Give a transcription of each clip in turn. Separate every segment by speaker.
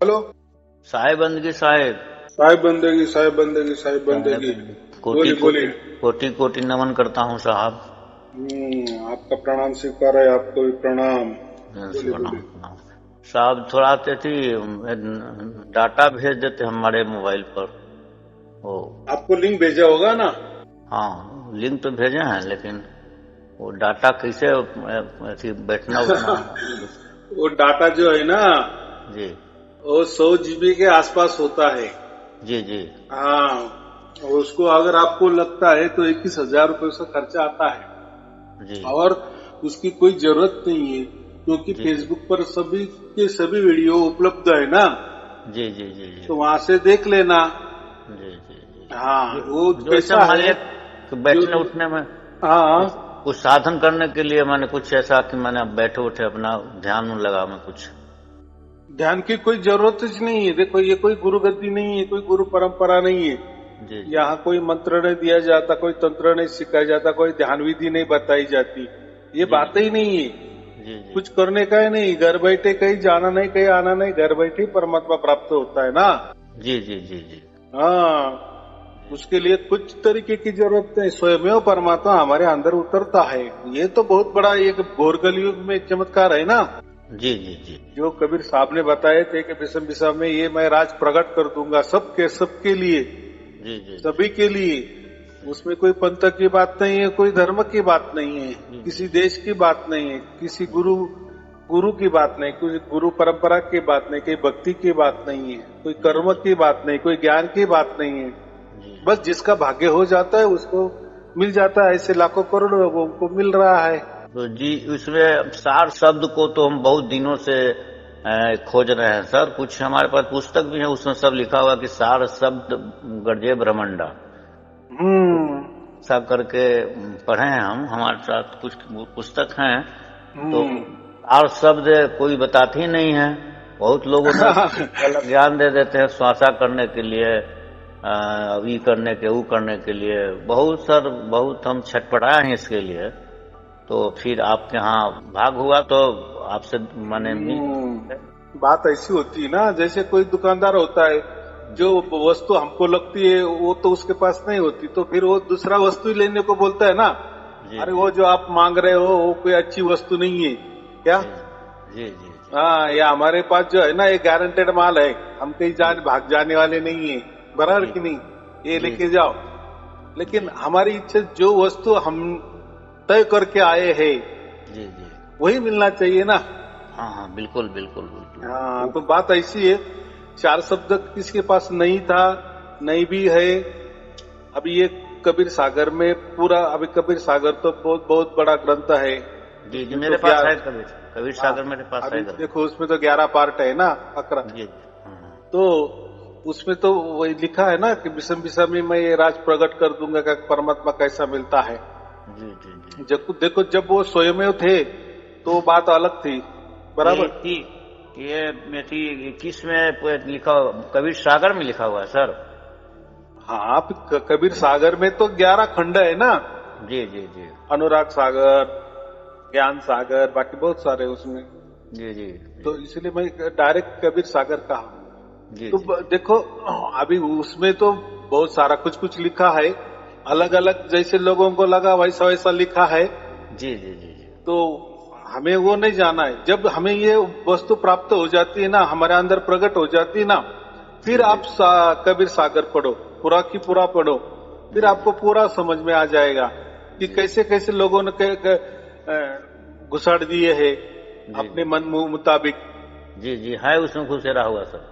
Speaker 1: Hello.
Speaker 2: साहेब बंदगी साहेब।
Speaker 1: साहिब बंदेगी साहिब बंदेगी साहिब बंदेगी।
Speaker 2: कोटि
Speaker 1: बोलिए
Speaker 2: कोटि
Speaker 1: बोलिए।
Speaker 2: कोटि कोटि नमन करता हूँ साहब।
Speaker 1: आपका प्रणाम स्वीकार है, आपको भी प्रणाम। बोलिए
Speaker 2: प्रणाम
Speaker 1: बोलिए।
Speaker 2: प्रणाम। साहब थोड़ा थी डाटा भेज देते हमारे मोबाइल पर। वो
Speaker 1: आपको लिंक भेजा होगा ना।
Speaker 2: हाँ, लिंक तो भेजे हैं लेकिन वो डाटा कैसे ऐसी बैठना उठना कुछ।
Speaker 1: वो डाटा जो है ना,
Speaker 2: जी
Speaker 1: वो 100 GB के आसपास होता है।
Speaker 2: जी जी
Speaker 1: हाँ, और उसको अगर आपको लगता है तो 21,000 रुपये उसका खर्चा आता है।
Speaker 2: जी
Speaker 1: और उसकी कोई जरूरत नहीं है, क्योंकि
Speaker 2: जी जी
Speaker 1: फेसबुक पर सभी के सभी वीडियो उपलब्ध है ना।
Speaker 2: जी जी जी जी
Speaker 1: तो वहां से देख लेना।
Speaker 2: जी जी जी।
Speaker 1: हाँ,
Speaker 2: जो
Speaker 1: वो
Speaker 2: जो ऐसा
Speaker 1: कैसा
Speaker 2: मान
Speaker 1: है
Speaker 2: लिया कि
Speaker 1: जो।
Speaker 2: बैठने उठने में
Speaker 1: हाँ,
Speaker 2: कुछ कुछ साधन करने के लिए मैंने कुछ ऐसा कि मैंने बैठे उठे अपना ध्यान में लगा मैं कुछ।
Speaker 1: ध्यान की कोई जरूरत ही नहीं है। देखो, ये कोई गुरु गद्दी नहीं है, कोई गुरु परंपरा नहीं है।
Speaker 2: जी जी
Speaker 1: यहाँ कोई मंत्र नहीं दिया जाता, कोई तंत्र नहीं सिखाया जाता, कोई ध्यान विधि नहीं बताई जाती। ये
Speaker 2: जी
Speaker 1: बात
Speaker 2: जी
Speaker 1: ही नहीं है।
Speaker 2: जी जी
Speaker 1: कुछ करने का ही नहीं, घर बैठे कहीं जाना नहीं, कहीं आना नहीं, घर बैठे ही परमात्मा प्राप्त होता है ना।
Speaker 2: जी जी जी जी
Speaker 1: हाँ, उसके लिए कुछ तरीके की जरूरत नहीं, स्वयं परमात्मा हमारे अंदर उतरता है। ये तो बहुत बड़ा एक घोर कलयुग में चमत्कार है ना।
Speaker 2: जी जी जी
Speaker 1: जो कबीर साहब ने बताए थे कि बिसम बिसम में ये मैं राज प्रकट कर दूंगा, सबके लिए,
Speaker 2: जी जी जी
Speaker 1: सभी के लिए। उसमें कोई पंथ की बात नहीं है, कोई धर्म की बात नहीं है,
Speaker 2: जी जी
Speaker 1: किसी
Speaker 2: जी
Speaker 1: देश की बात नहीं है, किसी गुरु गुरु की बात नहीं, कोई गुरु परंपरा की बात नहीं, कोई भक्ति की बात नहीं है, कोई
Speaker 2: जी
Speaker 1: कर्म की बात नहीं, कोई ज्ञान की बात नहीं है।
Speaker 2: जी
Speaker 1: बस जिसका भाग्य हो जाता है उसको मिल जाता है। ऐसे लाखों करोड़ों लोगों को मिल रहा है।
Speaker 2: तो जी उसमें सार शब्द को तो हम बहुत दिनों से खोज रहे हैं सर। कुछ हमारे पास पुस्तक भी है, उसमें सब लिखा हुआ कि सार शब्द गर्जे ब्रह्मंडा। तो
Speaker 1: हम्म
Speaker 2: सब करके पढ़े हैं हम, हमारे साथ कुछ पुस्तक हैं। तो
Speaker 1: हम्म
Speaker 2: सार शब्द कोई बताते ही नहीं है। बहुत लोग उसमें गलत ज्ञान दे देते हैं श्वासा करने के लिए, ये करने के वो करने के लिए। बहुत सर बहुत हम छटपटाए हैं इसके लिए। तो फिर आपके यहाँ भाग हुआ तो आपसे मैंने
Speaker 1: बात ऐसी होती है ना, जैसे कोई दुकानदार होता है, जो
Speaker 2: जी
Speaker 1: वस्तु हमको लगती है वो तो उसके पास नहीं होती, तो फिर वो दूसरा वस्तु ही लेने को बोलता है ना।
Speaker 2: जी
Speaker 1: अरे
Speaker 2: जी
Speaker 1: वो जो आप मांग रहे हो वो कोई अच्छी वस्तु नहीं है क्या।
Speaker 2: जी जी जी जी
Speaker 1: हाँ, या हमारे पास जो है ना, ये गारंटेड माल है, हम कहीं भाग जाने वाले नहीं है, बराबर
Speaker 2: जी
Speaker 1: कि नहीं। ये
Speaker 2: जी
Speaker 1: लेके जाओ। लेकिन
Speaker 2: जी
Speaker 1: हमारी इच्छा, जो वस्तु हम तय करके आए हैं
Speaker 2: जी जी।
Speaker 1: वही मिलना चाहिए ना।
Speaker 2: हाँ हाँ बिल्कुल बिल्कुल बिल्कुल।
Speaker 1: हाँ, तो बात ऐसी है। चार शब्द किसके पास नहीं था, नहीं भी है। अभी ये कबीर सागर में पूरा, अभी कबीर सागर तो बहुत बहुत बड़ा ग्रंथ है।
Speaker 2: जी जी
Speaker 1: उसमें तो
Speaker 2: मेरे पास है कबीर कबीर
Speaker 1: हाँ,
Speaker 2: सागर मेरे पास
Speaker 1: अभी
Speaker 2: है कबीर।
Speaker 1: देखो उसमें तो 11 पार्ट है ना, 11।
Speaker 2: जी
Speaker 1: तो उसमें तो वही लिखा है ना कि विषम विषम में मैं ये राज प्रकट कर दूंगा कि परमात्मा कैसा मिलता है।
Speaker 2: जी जी जी।
Speaker 1: जब देखो, जब वो स्वयं थे तो वो बात अलग थी,
Speaker 2: ये
Speaker 1: बराबर।
Speaker 2: थी ये में थी किस में लिखा कबीर सागर में लिखा हुआ है सर।
Speaker 1: हाँ, कबीर सागर में तो 11 खंड है ना।
Speaker 2: जी जी जी
Speaker 1: अनुराग सागर, ज्ञान सागर, बाकी बहुत सारे उसमें।
Speaker 2: जी जी
Speaker 1: तो इसलिए मैं डायरेक्ट कबीर सागर कहा।
Speaker 2: जी
Speaker 1: तो
Speaker 2: जी
Speaker 1: देखो, अभी उसमें तो बहुत सारा कुछ कुछ लिखा है, अलग अलग जैसे लोगों को लगा वैसा वैसा लिखा है।
Speaker 2: जी जी जी जी
Speaker 1: तो हमें वो नहीं जाना है। जब हमें ये वस्तु प्राप्त हो जाती है ना, हमारे अंदर प्रकट हो जाती है ना, फिर
Speaker 2: जी
Speaker 1: आप कबीर सागर पढ़ो, पूरा की पूरा पढ़ो। फिर
Speaker 2: जी
Speaker 1: आपको पूरा समझ में आ जाएगा कि
Speaker 2: जी
Speaker 1: कैसे कैसे लोगों ने घुसाड़ दिए है
Speaker 2: जी
Speaker 1: अपने
Speaker 2: जी
Speaker 1: मन मुताबिक।
Speaker 2: जी जी है उसमें घुसेरा हुआ सर।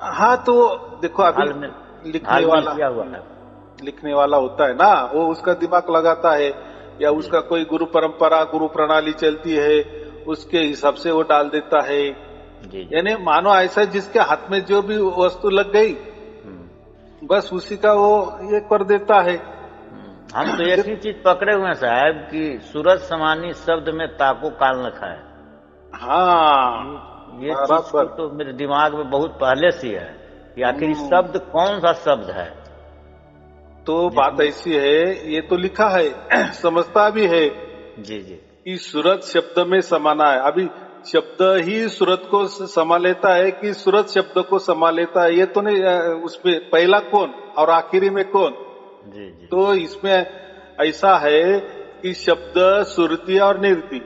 Speaker 1: हाँ, तो देखो अभी
Speaker 2: हाल में
Speaker 1: लिखने
Speaker 2: हाल में
Speaker 1: वाला
Speaker 2: किया हुआ है।
Speaker 1: लिखने वाला होता है ना, वो उसका दिमाग लगाता है, या
Speaker 2: जी
Speaker 1: उसका कोई गुरु परंपरा गुरु प्रणाली चलती है, उसके हिसाब से वो डाल देता है।
Speaker 2: जी जी।
Speaker 1: यानी मानो ऐसा जिसके हाथ में जो भी वस्तु लग गई,
Speaker 2: हम्म,
Speaker 1: बस उसी का वो ये कर देता है।
Speaker 2: हम तो एक ही चीज पकड़े हुए हैं साहब कि सूरज समानी शब्द में ताको काल न खाए।
Speaker 1: हाँ,
Speaker 2: ये चीज को
Speaker 1: बराबर।
Speaker 2: तो मेरे दिमाग में बहुत पहले से है कि आखिर इस
Speaker 1: हम्म,
Speaker 2: शब्द कौन सा शब्द है
Speaker 1: तो बात
Speaker 2: जिसमें।
Speaker 1: ऐसी है, ये तो लिखा है समझता भी है
Speaker 2: जी जी
Speaker 1: कि सूरज शब्द में समाना है। अभी शब्द ही सूरत को समा लेता है कि सूरत शब्द को समा लेता है, ये तो नहीं। उसमें पहला कौन और आखिरी में कौन?
Speaker 2: जी जी
Speaker 1: तो इसमें ऐसा है कि शब्द, सुरती और निरति,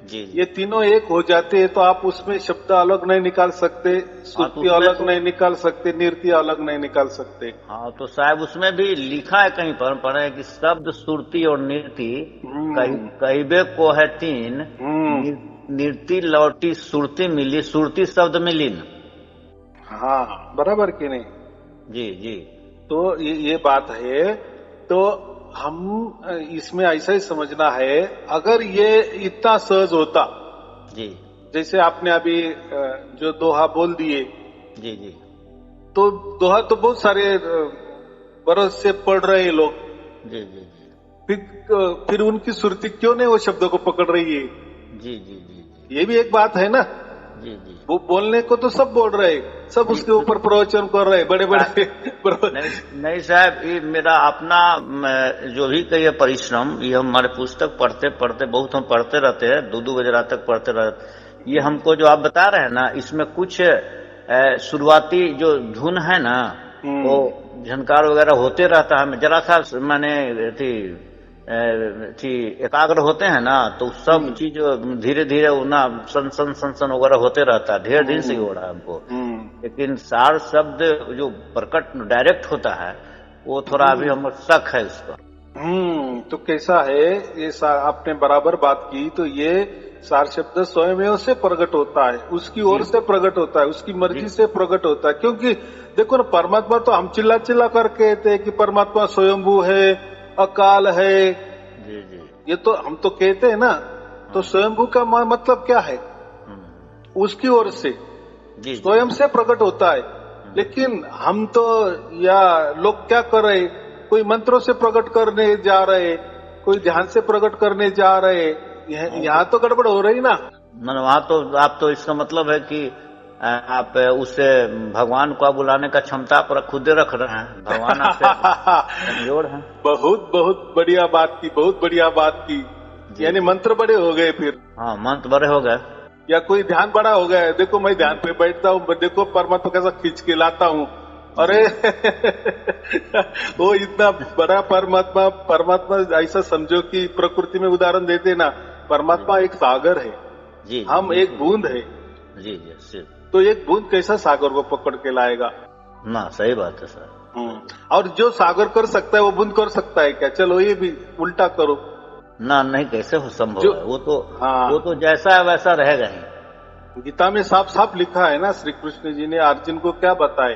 Speaker 2: जी
Speaker 1: ये तीनों एक हो जाते हैं, तो आप उसमें शब्द अलग नहीं निकाल सकते, सुरती
Speaker 2: उसमें
Speaker 1: अलग
Speaker 2: तो-
Speaker 1: नहीं निकाल सकते, निरति अलग नहीं निकाल सकते।
Speaker 2: हाँ, तो साहब उसमें भी लिखा है कहीं पर पढ़े कि शब्द, सुरती और नृति कहिबे को है तीन, नृति लौटी सुरती मिली, सुरती शब्द मिली न।
Speaker 1: हाँ, बराबर कि नहीं?
Speaker 2: जी जी
Speaker 1: तो ये बात है। तो हम इसमें ऐसा ही समझना है, अगर ये इतना सहज होता,
Speaker 2: जी
Speaker 1: जैसे आपने अभी जो दोहा बोल दिए,
Speaker 2: जी जी
Speaker 1: तो दोहा तो बहुत सारे बरस से पढ़ रहे हैं लोग,
Speaker 2: जी जी
Speaker 1: फिर उनकी सुरती क्यों नहीं वो शब्दों को पकड़ रही है?
Speaker 2: जी जी जी जी
Speaker 1: ये भी एक बात है ना।
Speaker 2: जी जी
Speaker 1: वो बोलने को तो सब बोल रहे, सब उसके ऊपर प्रवचन कर रहे, बड़े बड़े
Speaker 2: नहीं साहब, ये मेरा अपना जो भी कहिए परिश्रम, ये हमारे पुस्तक पढ़ते पढ़ते बहुत हम पढ़ते रहते हैं, 2-2 बजे रात तक पढ़ते रहते। ये हमको जो आप बता रहे हैं ना, इसमें कुछ शुरुआती जो धुन है ना, वो झनकार वगैरह होते रहता है, जरा सा मैंने थी एकाग्र होते हैं ना, तो सब चीज धीरे धीरे ना सन सन सन सन वगैरह होते रहता है, ढेर दिन से ही हो रहा है हमको। लेकिन सार शब्द जो प्रकट डायरेक्ट होता है, वो थोड़ा अभी हम शक है इस पर।
Speaker 1: तो कैसा है ये, आपने बराबर बात की। तो ये सार शब्द स्वयं से प्रकट होता है, उसकी ओर से प्रकट होता है, उसकी मर्जी से प्रकट होता है। क्योंकि देखो ना, परमात्मा तो हम चिल्ला चिल्ला कर कहते हैं कि परमात्मा स्वयंभू है, अकाल है,
Speaker 2: जी जी
Speaker 1: ये तो हम तो कहते हैं ना। तो स्वयंभू का मतलब क्या है? उसकी ओर से
Speaker 2: जी
Speaker 1: स्वयं से प्रकट होता है। लेकिन हम तो, या लोग क्या कर रहे, कोई मंत्रों से प्रकट करने जा रहे, कोई ध्यान से प्रकट करने जा रहे, यहाँ तो गड़बड़ हो रही ना।
Speaker 2: वहाँ तो आप तो इसका मतलब है कि आप उसे भगवान को बुलाने का क्षमता पर खुद रख रहे हैं, भगवान आपसे कमजोर है।
Speaker 1: बहुत बहुत बढ़िया बात की, बहुत बढ़िया बात की। यानी मंत्र बड़े हो गए फिर।
Speaker 2: हाँ, मंत्र बड़े हो गए,
Speaker 1: या कोई ध्यान बड़ा हो गया है। देखो मैं ध्यान पे बैठता हूँ, देखो परमात्मा कैसा खींच के लाता हूँ, अरे वो इतना बड़ा परमात्मा ऐसा समझो कि प्रकृति में उदाहरण देते ना, परमात्मा एक सागर है,
Speaker 2: जी
Speaker 1: हम एक बूंद है।
Speaker 2: जी जी सिर्फ
Speaker 1: तो एक बूंद कैसा सागर को पकड़ के लाएगा
Speaker 2: ना? सही बात है सर।
Speaker 1: और जो सागर कर सकता है वो बूंद कर सकता है क्या? चलो ये भी उल्टा करो
Speaker 2: ना, नहीं, कैसे हो संभव है? वो तो जैसा है वैसा रहेगा ही।
Speaker 1: गीता में साफ साफ लिखा है ना, श्री कृष्ण जी ने अर्जुन को क्या बताए,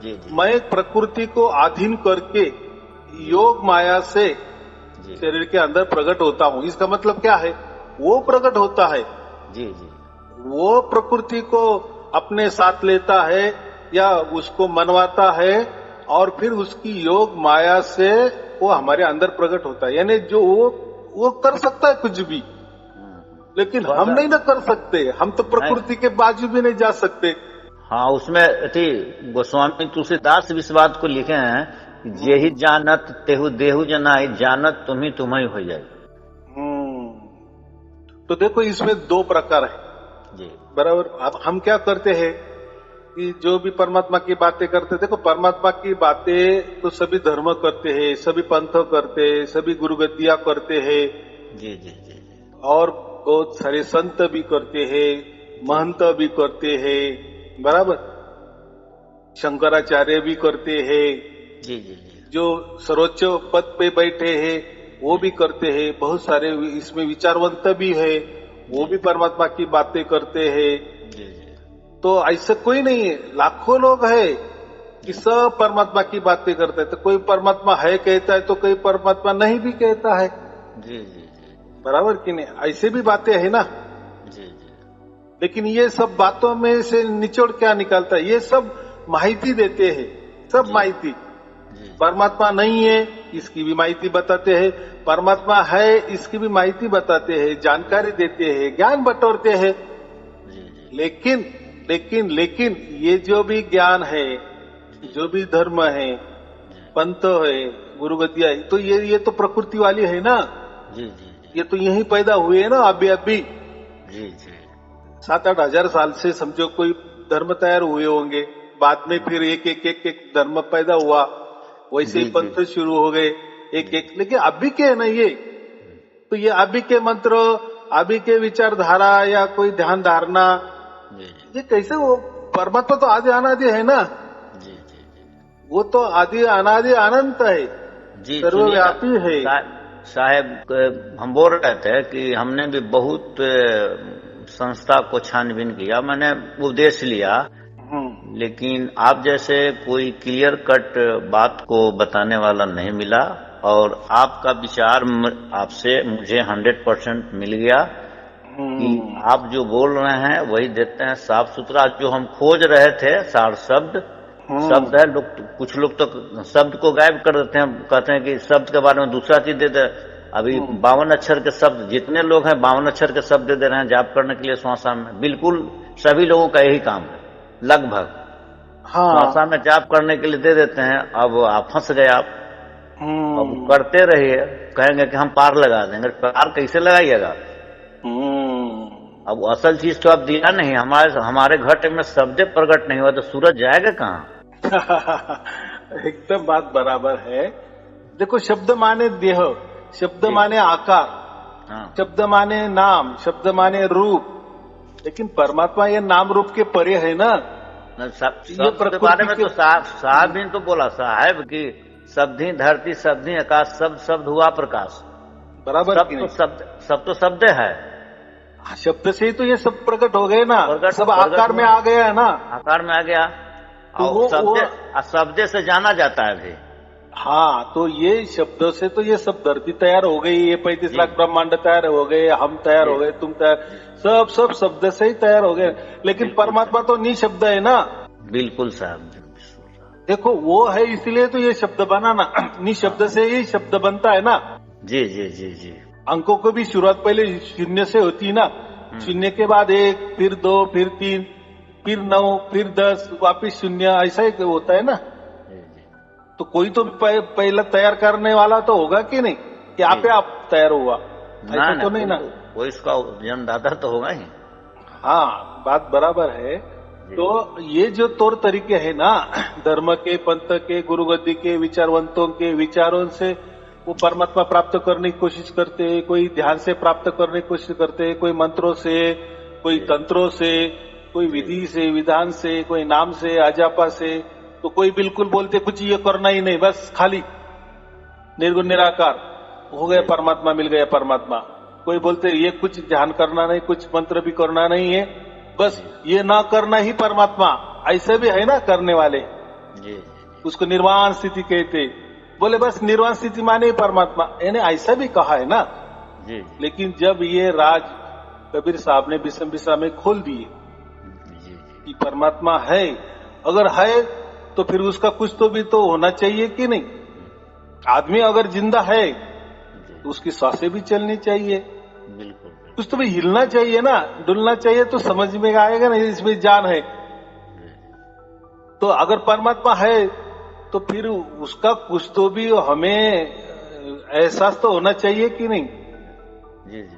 Speaker 2: जी जी
Speaker 1: मैं प्रकृति को अधीन करके योग माया से
Speaker 2: जी
Speaker 1: शरीर के अंदर प्रकट होता हूँ। इसका मतलब क्या है? वो प्रकट होता है,
Speaker 2: जी जी
Speaker 1: वो प्रकृति को अपने साथ लेता है या उसको मनवाता है, और फिर उसकी योग माया से वो हमारे अंदर प्रकट होता है। यानी जो वो कर सकता है कुछ भी, लेकिन हम नहीं ना कर सकते। हम तो प्रकृति के बाजू भी नहीं जा सकते।
Speaker 2: हाँ, उसमें गोस्वामी तुलसीदास इस बात को लिखे हैं, जे ही जानत तेहु देहु जनाई, जानत तुम्ही तुम्हें हो जाए।
Speaker 1: तो देखो इसमें दो प्रकार है
Speaker 2: जी,
Speaker 1: बराबर। अब हम क्या करते हैं कि जो भी परमात्मा की बातें करते, देखो परमात्मा की बातें तो सभी धर्म करते हैं, सभी पंथ करते हैं, सभी गुरुगद्दियां करते हैं,
Speaker 2: जी जी जी
Speaker 1: और बहुत सारे संत भी करते हैं, महंत भी करते हैं, बराबर। शंकराचार्य भी करते हैं,
Speaker 2: जी जी जी
Speaker 1: जो सर्वोच्च पद पे बैठे हैं वो भी करते हैं, बहुत सारे इसमें विचारवंत भी है, वो भी परमात्मा की बातें करते हैं।
Speaker 2: जी जी
Speaker 1: तो ऐसा कोई नहीं है, लाखों लोग है कि सब परमात्मा की बातें करते हैं। तो कोई परमात्मा है कहता है, तो कोई परमात्मा नहीं भी कहता है,
Speaker 2: जी जी जी
Speaker 1: बराबर कि नहीं? ऐसे भी बातें है ना।
Speaker 2: जी जी
Speaker 1: लेकिन ये सब बातों में से निचोड़ क्या निकालता है? ये सब माहिती देते हैं, सब माहिती। परमात्मा नहीं है इसकी भी माहिती बताते हैं, परमात्मा है इसकी भी माहिती बताते हैं, जानकारी देते हैं, ज्ञान बटोरते हैं। लेकिन लेकिन लेकिन ये जो भी ज्ञान है, जो भी धर्म है, पंथ है, गुरुगद्दिया है, तो ये तो प्रकृति वाली है ना।
Speaker 2: जी जी
Speaker 1: ये तो यही पैदा हुए है ना, अभी अभी।
Speaker 2: जी जी
Speaker 1: 7-8 हजार साल से समझो कोई धर्म तैयार हुए होंगे, बाद में फिर एक धर्म पैदा हुआ, वैसे ही पंथ शुरू हो गए एक एक। लेकिन अभी के है ना ये, तो ये अभी के मंत्र, अभी के विचारधारा या कोई ध्यान धारणा, ये कैसे? वो परमात्मा तो आदि अनादि है ना, वो तो आदि अनादि अनंत है, सर्वव्यापी है।
Speaker 2: साहब हम बोल रहे थे कि हमने भी बहुत संस्था को छानबीन किया, मैंने उपदेश लिया, लेकिन आप जैसे कोई क्लियर कट बात को बताने वाला नहीं मिला। और आपका विचार आपसे मुझे 100% मिल गया कि आप जो बोल रहे हैं वही देते हैं साफ सुथरा। जो हम खोज रहे थे सार शब्द है, कुछ लोग तो शब्द को गायब कर देते हैं, कहते हैं कि शब्द के बारे में दूसरा चीज दे दे। अभी 52 अक्षर के शब्द, जितने लोग हैं 52 अक्षर के शब्द दे रहे हैं जाप करने के लिए श्वासा में। बिल्कुल सभी लोगों का यही काम है लगभग, श्वासा में जाप करने के लिए दे देते हैं। अब आप फंस गए, आप अब करते रहिए, कहेंगे कि हम पार लगा देंगे। पार कैसे लगाइएगा? अब असल चीज तो आप दिया नहीं, हमारे घट में शब्द प्रकट नहीं हुआ तो सूरज जाएगा कहाँ?
Speaker 1: एकदम बात बराबर है। देखो, शब्द माने देह, शब्द माने आकार, शब्द माने नाम, शब्द माने रूप, लेकिन परमात्मा ये नाम रूप के परे है ना।
Speaker 2: शब्द बारे में तो साहब ने तो बोला साहब कि शब्दी धरती, शब्दी आकाश, शब्द हुआ प्रकाश।
Speaker 1: बराबर,
Speaker 2: सब तो शब्द है।
Speaker 1: शब्द से ही तो ये सब प्रकट हो गए ना, सब आकार में आ गया है ना,
Speaker 2: आकार में आ गया। और शब्द से जाना जाता है भी।
Speaker 1: हाँ, तो ये शब्दों से तो ये सब धरती तैयार हो गई, ये 35 लाख ब्रह्मांड तैयार हो गए, हम तैयार हो गए, तुम तैयार, सब शब्द से ही तैयार हो गए। लेकिन परमात्मा तो निशब्द है ना।
Speaker 2: बिल्कुल साहब,
Speaker 1: देखो वो है, इसलिए तो ये शब्द बना ना, निशब्द से ही शब्द बनता है ना।
Speaker 2: जी जी जी जी।
Speaker 1: अंकों को भी शुरुआत पहले 0 से होती है ना, 0 के बाद 1, फिर 2, फिर 3, फिर 9, फिर 10, वापिस 0, ऐसा ही होता है ना। तो कोई तो पहला तैयार करने वाला तो होगा कि नहीं, कि आप तैयार हुआ? ऐसा तो नहीं ना,
Speaker 2: वो इसका जन्मदाता तो होगा ही।
Speaker 1: हाँ, बात बराबर है। तो ये जो तौर तरीके है ना, धर्म के, पंथ के, गुरु गद्दी के, विचारवंतों के विचारों से वो परमात्मा प्राप्त करने की कोशिश करते हैं, कोई ध्यान से प्राप्त करने की कोशिश करते हैं, कोई मंत्रों से, कोई तंत्रों से, कोई विधि से, विधान से, कोई नाम से, आजापा से। तो कोई बिल्कुल बोलते कुछ ये करना ही नहीं, बस खाली निर्गुण निराकार हो गया, परमात्मा मिल गया परमात्मा। कोई बोलते ये कुछ ध्यान करना नहीं, कुछ मंत्र भी करना नहीं है, बस ये ना करना ही परमात्मा। ऐसे भी है ना करने वाले, उसको निर्वाण स्थिति कहते। बोले बस निर्वाण स्थिति माने ही परमात्मा, यानी ऐसा भी कहा है ना। लेकिन जब ये राज कबीर साहब ने विषम विषा में खोल दिए कि परमात्मा है, अगर है तो फिर उसका कुछ तो भी तो होना चाहिए कि नहीं। आदमी अगर जिंदा है तो उसकी सांसें भी चलनी चाहिए,
Speaker 2: बिल्कुल
Speaker 1: कुछ तो भी हिलना चाहिए ना, डुलना चाहिए, तो समझ में आएगा ना इसमें जान है। तो अगर परमात्मा है तो फिर उसका कुछ तो भी हमें एहसास तो होना चाहिए कि नहीं।
Speaker 2: जी जी,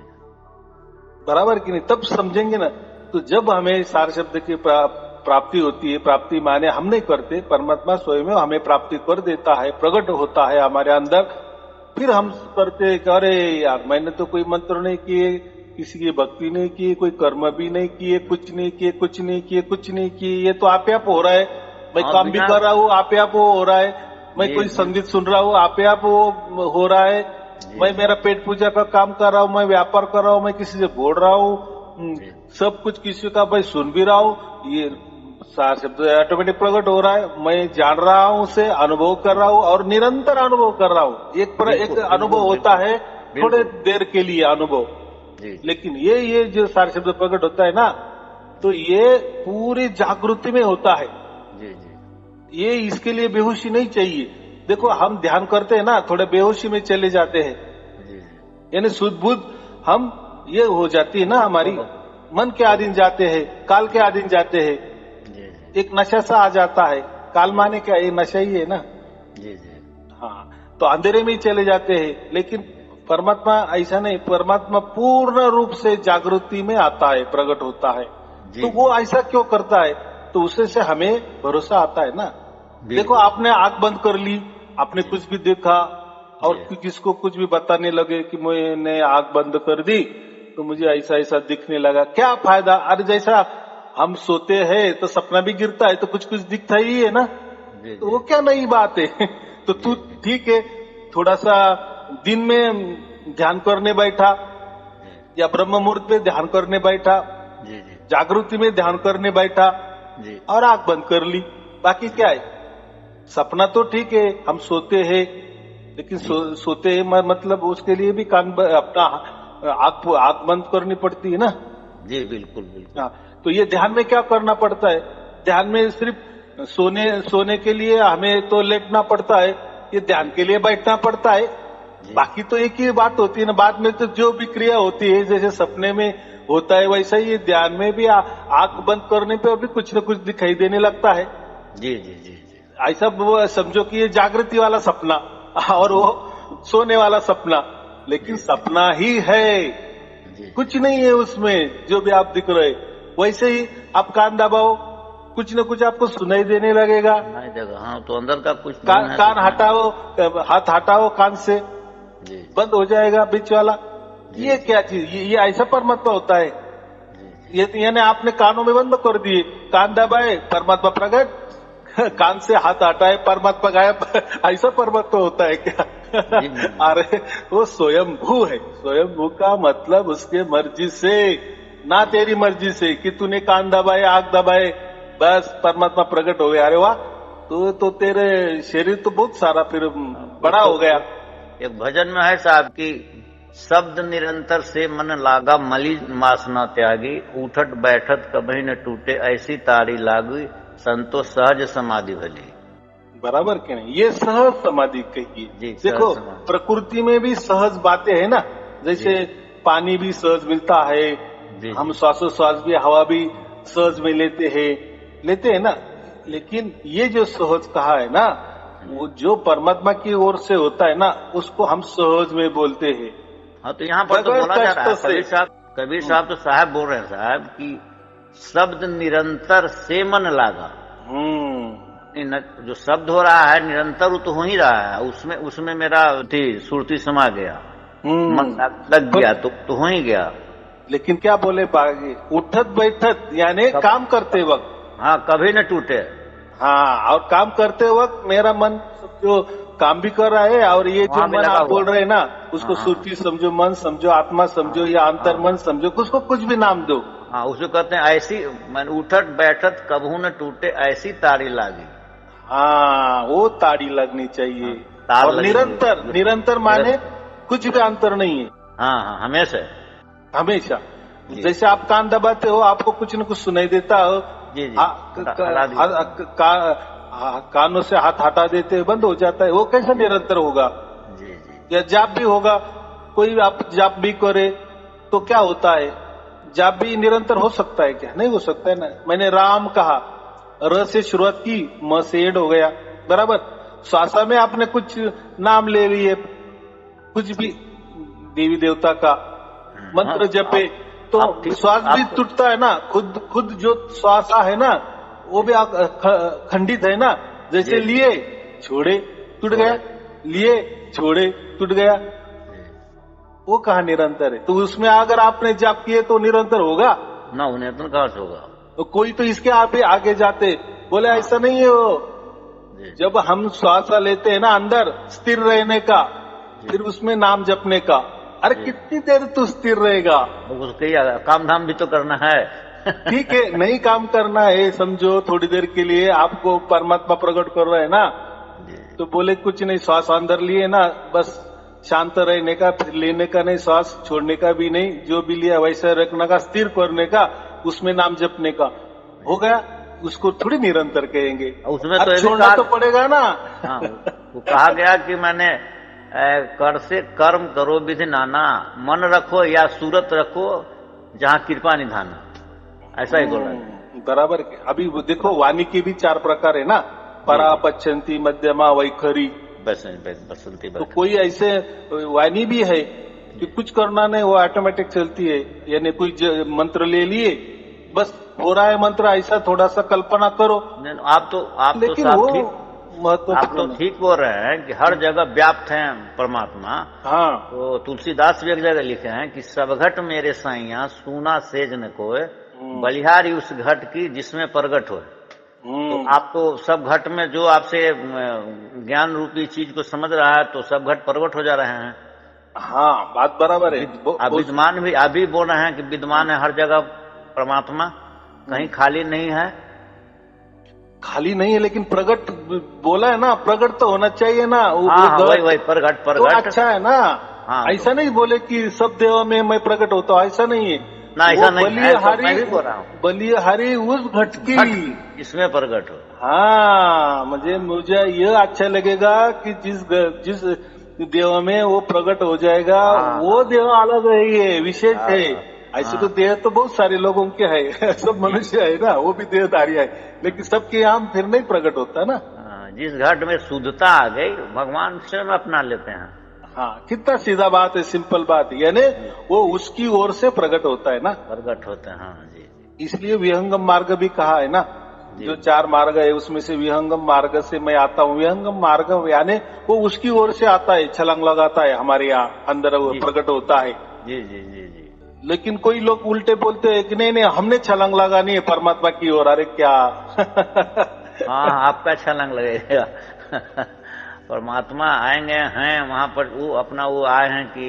Speaker 1: बराबर कि नहीं, तब समझेंगे ना। तो जब हमें सार शब्द की प्राप्ति होती है, प्राप्ति माने हम नहीं करते, परमात्मा स्वयं हमें प्राप्ति कर देता है, प्रकट होता है हमारे अंदर, फिर हम करते कि अरे यार मैंने तो कोई मंत्र नहीं किए, किसी की भक्ति नहीं की, कोई कर्म भी नहीं किए, कुछ नहीं किए, ये तो आप हो रहा है। मैं काम भी कर रहा हूँ, आप वो हो रहा है। मैं कोई संगीत सुन रहा हूँ, आप वो हो रहा है। मैं मेरा पेट पूजा का काम कर रहा हूँ, मैं व्यापार कर रहा हूँ, मैं किसी से बोल रहा हूँ, सब कुछ किसी का मैं सुन भी रहा हूँ। ये सार शब्द ऑटोमेटिक प्रकट हो रहा है, मैं जान रहा हूँ, उसे अनुभव कर रहा हूँ और निरंतर अनुभव कर रहा हूँ। एक अनुभव होता है थोड़े देर के लिए अनुभव, लेकिन ये जो सार शब्द प्रकट होता है ना, तो ये पूरी जागृति में होता है। ये इसके लिए बेहोशी नहीं चाहिए। देखो हम ध्यान करते हैं ना, थोड़े बेहोशी में चले जाते हैं, यानी सुध बुध हम ये हो जाती है ना, हमारी मन के अधीन जाते हैं, काल के अधीन जाते हैं, एक नशा सा आ जाता है। काल माने क्या, ये नशा ही है ना। हाँ, तो अंधेरे में ही चले जाते हैं। लेकिन परमात्मा ऐसा नहीं, परमात्मा पूर्ण रूप से जागृति में आता है, प्रकट होता है। तो वो ऐसा क्यों करता है? तो उससे से हमें भरोसा आता है ना। देखो आपने आंख बंद कर ली, आपने कुछ भी देखा और किसको कुछ भी बताने लगे कि मैंने आंख बंद कर दी तो मुझे ऐसा ऐसा दिखने लगा, क्या फायदा? अरे जैसा हम सोते हैं तो सपना भी गिरता है तो कुछ कुछ दिखता ही है ना, तो वो क्या नई बात है? तो तू ठीक है थोड़ा सा दिन में ध्यान करने बैठा या ब्रह्म मुहूर्त में ध्यान करने बैठा, जागृति में ध्यान करने बैठा और आंख बंद कर ली, बाकी क्या है? सपना तो ठीक है हम सोते हैं, लेकिन सोते हैं मतलब उसके लिए भी कान अपना आंख बंद करनी पड़ती है ना।
Speaker 2: जी बिल्कुल बिल्कुल।
Speaker 1: हाँ, तो ये ध्यान में क्या करना पड़ता है? ध्यान में सिर्फ सोने के लिए हमें तो लेटना पड़ता है, ये ध्यान के लिए बैठना पड़ता है। बाकी तो एक ही बात होती है ना, बाद में तो जो भी क्रिया होती है जैसे सपने में होता है वैसा ही ध्यान में भी आंख बंद करने पे अभी कुछ न कुछ दिखाई देने लगता है।
Speaker 2: जी जी जी जी।
Speaker 1: ऐसा वो समझो कि ये जागृति वाला सपना और वो सोने वाला सपना, लेकिन सपना ही है, कुछ नहीं है उसमें जो भी आप दिख रहे। वैसे ही आप कान दबाओ, कुछ न कुछ आपको सुनाई देने लगेगा।
Speaker 2: हाँ, तो अंदर का कुछ
Speaker 1: कान हटाओ, हाथ हटाओ कान से, बंद हो जाएगा बीच वाला। ये क्या चीज? ये ऐसा परमात्मा होता है? ये यानी आपने कानों में बंद कर दिए, कान दबाए परमात्मा प्रकट, कान से हाथ हटाए परमात्मा गायब। ऐसा परमात्मा होता है क्या? अरे वो स्वयंभू है। स्वयंभू का मतलब उसके मर्जी से, ना तेरी मर्जी से कि तूने कान दबाए आंख दबाए बस परमात्मा प्रकट हो गया। अरे वाह, तो तेरे शरीर तो बहुत सारा फिर बड़ा हो गया।
Speaker 2: एक भजन में है साहब की शब्द निरंतर से मन लागा, मलिन मासना त्यागी, उठट बैठत कभी न टूटे, ऐसी तारी लागी, संतोष सहज समाधि भली। बराबर के नहीं? ये सहज समाधि कहिए। देखो प्रकृति में भी सहज बातें है ना, जैसे पानी भी सहज मिलता है, हम श्वासोश्वास भी हवा भी सहज में लेते हैं ना। लेकिन ये जो सहज कहा है ना, वो जो परमात्मा की ओर से होता है ना, उसको हम सहज में बोलते हैं। हाँ, तो यहाँ पर तो बोला जा रहा है, कबीर साहब तो साहब बोल रहे हैं साहब की शब्द निरंतर से मन लागा। जो शब्द हो रहा है निरंतर वो तो हो ही रहा है, उसमें मेरा सुरती समा गया, मन लग गया तो हो ही गया। लेकिन क्या बोले बागी, उठत बैठत यानी काम करते वक्त, हाँ कभी न टूटे। हाँ, और काम करते वक्त मेरा मन जो काम भी कर रहा है, और ये जो मन आप बोल रहे हैं ना, उसको सुरती समझो, मन समझो, आत्मा समझो या अंतर मन समझो, उसको कुछ भी नाम दो। हाँ, उसको कहते हैं ऐसी मन उठत बैठत कभू न टूटे, ऐसी तारी लागी। हाँ, वो ताड़ी लगनी चाहिए। और निरंतर माने कुछ भी अंतर नहीं है। हाँ, हमेशा जैसे आप कान दबाते हो आपको कुछ न कुछ सुनाई देता हो, कानों से हाथ हटा देते बंद हो जाता है, वो कैसे निरंतर होगा? या जाप भी होगा, कोई आप जाप भी करे तो क्या होता है? जाप भी निरंतर हो सकता है क्या? नहीं हो सकता है ना। मैंने राम कहा, र से शुरुआत की, म से एड हो गया, बराबर। श्वासा में आपने कुछ नाम ले लिए, कुछ भी देवी देवता का मंत्र जपे तो श्वास भी टूटता है ना। खुद जो श्वासा है ना वो भी खंडित है ना। जैसे लिए छोड़े टूट गया, लिए छोड़े टूट गया, वो कहाँ निरंतर है? तो उसमें अगर आपने जाप किए तो निरंतर होगा ना, उन्हें तो कहाँ से होगा? तो कोई तो इसके आगे जाते बोले ऐसा नहीं है वो। जब हम श्वास लेते हैं ना अंदर स्थिर रहने का, फिर उसमें नाम जपने का, अरे कितनी देर तू स्थिर रहेगा? उसके काम धाम भी तो करना है। ठीक है, नहीं काम करना है समझो, थोड़ी देर के लिए आपको परमात्मा प्रकट कर रहा है ना, तो बोले कुछ नहीं, श्वास अंदर लिए ना बस शांत रहने का, फिर लेने का नहीं, श्वास छोड़ने का भी नहीं, जो भी लिया वैसा रखने का, स्थिर करने का, उसमें नाम जपने का, हो गया। उसको थोड़ी निरंतर कहेंगे, उसमें तो छोड़ना तो पड़ेगा ना। हाँ, वो कहा गया कि मैंने कर से कर्म करो विधि नाना, मन रखो या सूरत रखो जहाँ कृपा निधाना, ऐसा ही बोला है। बराबर। अभी देखो वाणी के भी 4 प्रकार है ना, परा, पच्छन्ती, मध्यमा, वैखरी, बसंती। तो कोई ऐसे वाणी भी है कि कुछ करना नहीं, वो ऑटोमेटिक चलती है, यानी कोई मंत्र ले लिए
Speaker 1: बस हो रहा है मंत्र, ऐसा थोड़ा सा कल्पना करो।
Speaker 2: आप तो
Speaker 1: लेकिन
Speaker 2: साहब
Speaker 1: वो
Speaker 2: ठीक, आप तो ठीक बोल रहे हैं कि हर जगह व्याप्त है परमात्मा।
Speaker 1: हाँ
Speaker 2: तो तुलसीदास भी एक जगह लिखे हैं कि सब घट मेरे साइया सूना सेज न कोय, बलिहारी उस घट की जिसमें प्रगट हो। तो आप तो सब घट में जो आपसे ज्ञान रूपी चीज को समझ रहा है, तो सब घट प्रगट हो जा रहे हैं।
Speaker 1: हाँ, बात बराबर है।
Speaker 2: आप विद्वान भी आप भी बोल रहे हैं कि विद्वान है हर जगह परमात्मा, कहीं खाली नहीं है।
Speaker 1: खाली नहीं है, लेकिन प्रगट बोला है ना, प्रगट तो होना चाहिए ना।
Speaker 2: हाँ, वही प्रगट
Speaker 1: तो अच्छा है ना।
Speaker 2: हाँ,
Speaker 1: ऐसा नहीं बोले कि सब देव में मैं प्रकट होता हूँ, ऐसा नहीं है
Speaker 2: ना, ऐसा नहीं है।
Speaker 1: बलिहारी उस घट की
Speaker 2: इसमें प्रकट हो।
Speaker 1: हाँ, मुझे यह अच्छा लगेगा कि जिस देव में वो प्रकट हो जाएगा, वो देव अलग है, ये विशेष है। ऐसे तो देह तो बहुत सारे लोगों के है, सब मनुष्य है ना, वो भी देहधारी है, लेकिन सबके यहाँ फिर नहीं प्रकट होता ना।
Speaker 2: जिस घाट में शुद्धता आ गई, भगवान स्वयं अपना लेते हैं।
Speaker 1: हाँ, कितना सीधा बात है, सिंपल बात है, यानी वो उसकी ओर से प्रकट होता है ना,
Speaker 2: प्रकट होते हैं। हाँ जी,
Speaker 1: इसलिए विहंगम मार्ग भी कहा है ना, जो 4 मार्ग है उसमें से विहंगम मार्ग से मैं आता हूँ। विहंगम मार्ग यानी वो उसकी ओर से आता है, छलांग लगाता है, हमारे यहाँ अंदर वो प्रकट होता है।
Speaker 2: जी जी जी जी।
Speaker 1: लेकिन कोई लोग उल्टे बोलते हैं कि नहीं हमने छलांग लगानी है परमात्मा की ओर। अरे क्या
Speaker 2: हाँ, आपका छलांग लगेगा। परमात्मा आएंगे हैं वहां पर, वो अपना वो आए हैं कि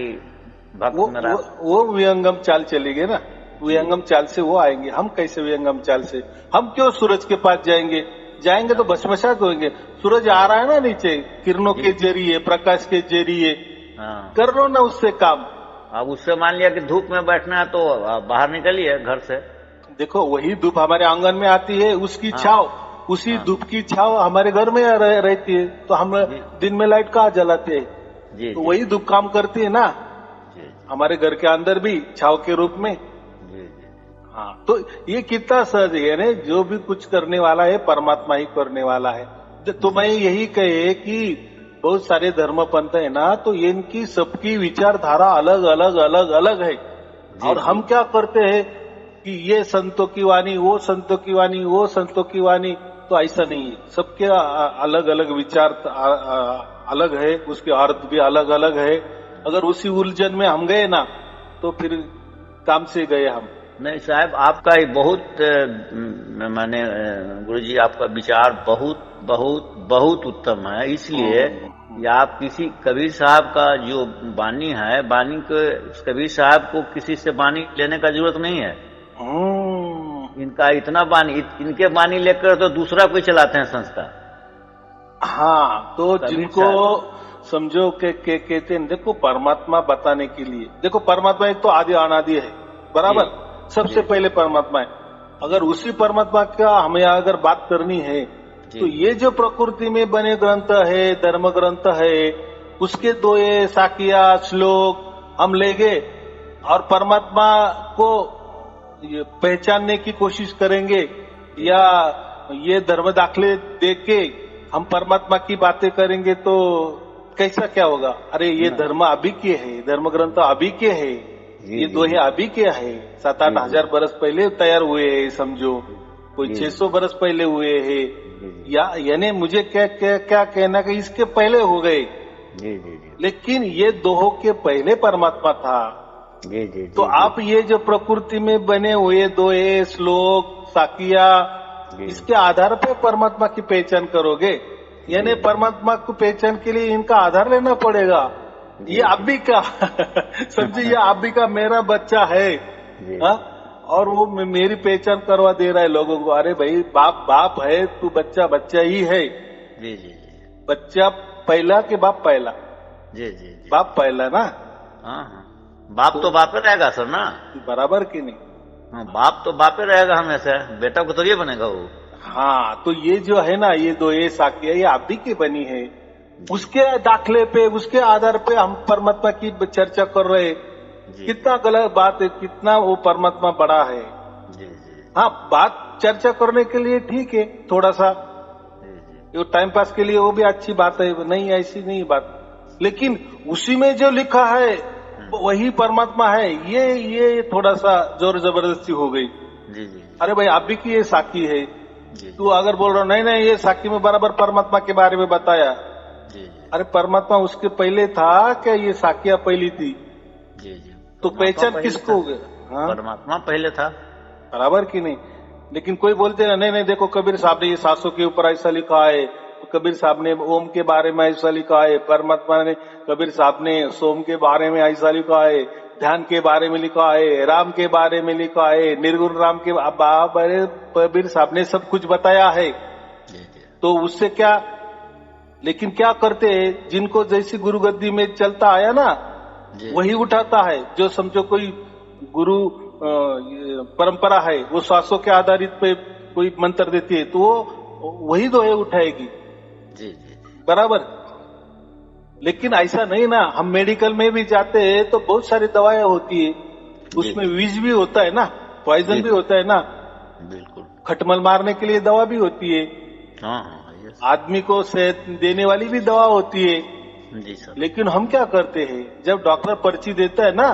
Speaker 2: भक्त मेरा
Speaker 1: वो विहंगम चाल चलेगी ना, विहंगम चाल से वो आएंगे। हम कैसे विहंगम चाल से, हम क्यों सूरज के पास जाएंगे तो भस्मसात होंगे। सूरज आ रहा है ना नीचे, किरणों के जरिए, प्रकाश के जरिए, कर लो ना उससे काम।
Speaker 2: अब उससे मान लिया कि धूप में बैठना है तो बाहर निकलिए घर से। देखो
Speaker 1: वही धूप हमारे आंगन में आती है, उसकी छाव, उसी धूप की छाव हमारे घर में रहती है, तो हम दिन में लाइट कहाँ जलाते हैं, तो वही धूप काम करती है ना हमारे घर के अंदर भी, छाव के रूप में। हाँ, तो ये कितना सहज है, जो भी कुछ करने वाला है परमात्मा ही करने वाला है। तो मैं यही कहे कि बहुत सारे धर्म पंथ है ना, तो इनकी सबकी विचारधारा अलग अलग अलग अलग है। और हम क्या करते हैं कि ये संतों की वाणी, वो संतों की वाणी, वो संतों की वाणी, तो ऐसा नहीं है। सबके अलग अलग विचार अलग है, उसके अर्थ भी अलग अलग है। अगर उसी उलझन में हम गए ना, तो फिर काम से गए हम।
Speaker 2: नहीं साहब, आपका ही बहुत माने गुरुजी, आपका विचार बहुत बहुत बहुत उत्तम है। इसलिए आप किसी कबीर साहब का जो बानी है, बानी को कबीर साहब को किसी से बानी लेने का जरूरत नहीं है। इनका इतना बानी, इनके बानी लेकर तो दूसरा कोई चलाते हैं संस्था।
Speaker 1: हाँ, तो जिनको समझो के कहते हैं, देखो परमात्मा बताने के लिए, देखो परमात्मा एक तो आदि अनादि है, बराबर, सबसे पहले परमात्मा है। अगर उसी परमात्मा का हमें अगर बात करनी है, तो ये जो प्रकृति में बने ग्रंथ है, धर्म ग्रंथ है, उसके 2 साकिया श्लोक हम लेंगे और परमात्मा को पहचानने की कोशिश करेंगे, या ये धर्म दाखले देख के हम परमात्मा की बातें करेंगे, तो कैसा क्या होगा? अरे ये धर्म अभी के है, धर्म ग्रंथ अभी के है, ये 2 अभी के है, 7-8 हजार बरस पहले तैयार हुए हैं, समझो कोई 600 बरस पहले हुए हैं, यानी मुझे क्या कहना कि इसके पहले हो गए। लेकिन ये 2 के पहले परमात्मा था। तो आप ये जो प्रकृति में बने हुए 2 श्लोक साकिया, इसके आधार पे परमात्मा की पहचान करोगे, यानी परमात्मा को पहचान के लिए इनका आधार लेना पड़ेगा। ये अभी का समझिए, ये अभी का मेरा बच्चा है, और वो मेरी पहचान करवा दे रहा है लोगों को। अरे भाई, बाप है, तू बच्चा ही है।
Speaker 2: जी जी जी।
Speaker 1: बच्चा पहला के बाप पहला?
Speaker 2: जी जी जी।
Speaker 1: बाप पहला ना।
Speaker 2: हाँ, बाप तो बाप ही रहेगा सर ना, बराबर
Speaker 1: की नहीं?
Speaker 2: हाँ, बाप तो बाप ही रहेगा हमेशा, बेटा को तो ये बनेगा वो।
Speaker 1: हाँ, तो ये जो है ना, ये 2 साकिया, ये अभी की बनी है, उसके दाखले पे, उसके आधार पे हम परमात्मा की चर्चा कर रहे। कितना गलत बात है, कितना वो परमात्मा बड़ा है। हाँ, बात चर्चा करने के लिए ठीक है, थोड़ा सा टाइम पास के लिए वो भी अच्छी बात है, नहीं ऐसी नहीं बात, लेकिन उसी में जो लिखा है वही परमात्मा है, ये थोड़ा सा जोर जबरदस्ती हो गई।
Speaker 2: जी जी
Speaker 1: अरे भाई आप भी की ये साकी है,
Speaker 2: जी
Speaker 1: तू अगर बोल रहा नहीं नहीं ये साकी में बराबर परमात्मा के बारे में बताया,
Speaker 2: जी जी
Speaker 1: अरे परमात्मा उसके पहले था क्या ये साकिया पहली थी?
Speaker 2: जी जी
Speaker 1: तो
Speaker 2: परमात्मा
Speaker 1: पहचान
Speaker 2: पहले
Speaker 1: किसको
Speaker 2: था,
Speaker 1: हो गया? हाँ
Speaker 2: परमात्मा पहले था।
Speaker 1: बराबर की नहीं। लेकिन कोई बोलते हैं नहीं नहीं देखो कबीर साहब ने ये 700 के ऊपर ऐसा लिखा है, तो कबीर साहब ने ओम के बारे में ऐसा लिखा है, परमात्मा ने कबीर साहब ने सोम के बारे में ऐसा लिखा है, ध्यान के बारे में लिखा है, राम के बारे में लिखा है, निर्गुण राम के बारे कबीर साहब ने सब कुछ बताया है।
Speaker 2: जी जी
Speaker 1: तो उससे क्या, लेकिन क्या करते हैं जिनको जैसी गुरु गद्दी में चलता आया ना
Speaker 2: जी
Speaker 1: वही उठाता है। जो समझो कोई गुरु ये परंपरा है वो 700 के आधारित पे कोई मंत्र देती है तो वो वही दोहे उठाएगी,
Speaker 2: जी जी
Speaker 1: बराबर। लेकिन ऐसा नहीं ना, हम मेडिकल में भी जाते हैं तो बहुत सारी दवाएं होती है, उसमें विष भी होता है ना, पॉइजन
Speaker 2: जी।
Speaker 1: भी होता है ना,
Speaker 2: बिल्कुल।
Speaker 1: खटमल मारने के लिए दवा भी होती है,
Speaker 2: हाँ हाँ यस।
Speaker 1: आदमी को सेहत देने वाली भी दवा होती है।
Speaker 2: जी सर।
Speaker 1: लेकिन हम क्या करते हैं जब डॉक्टर पर्ची देता है ना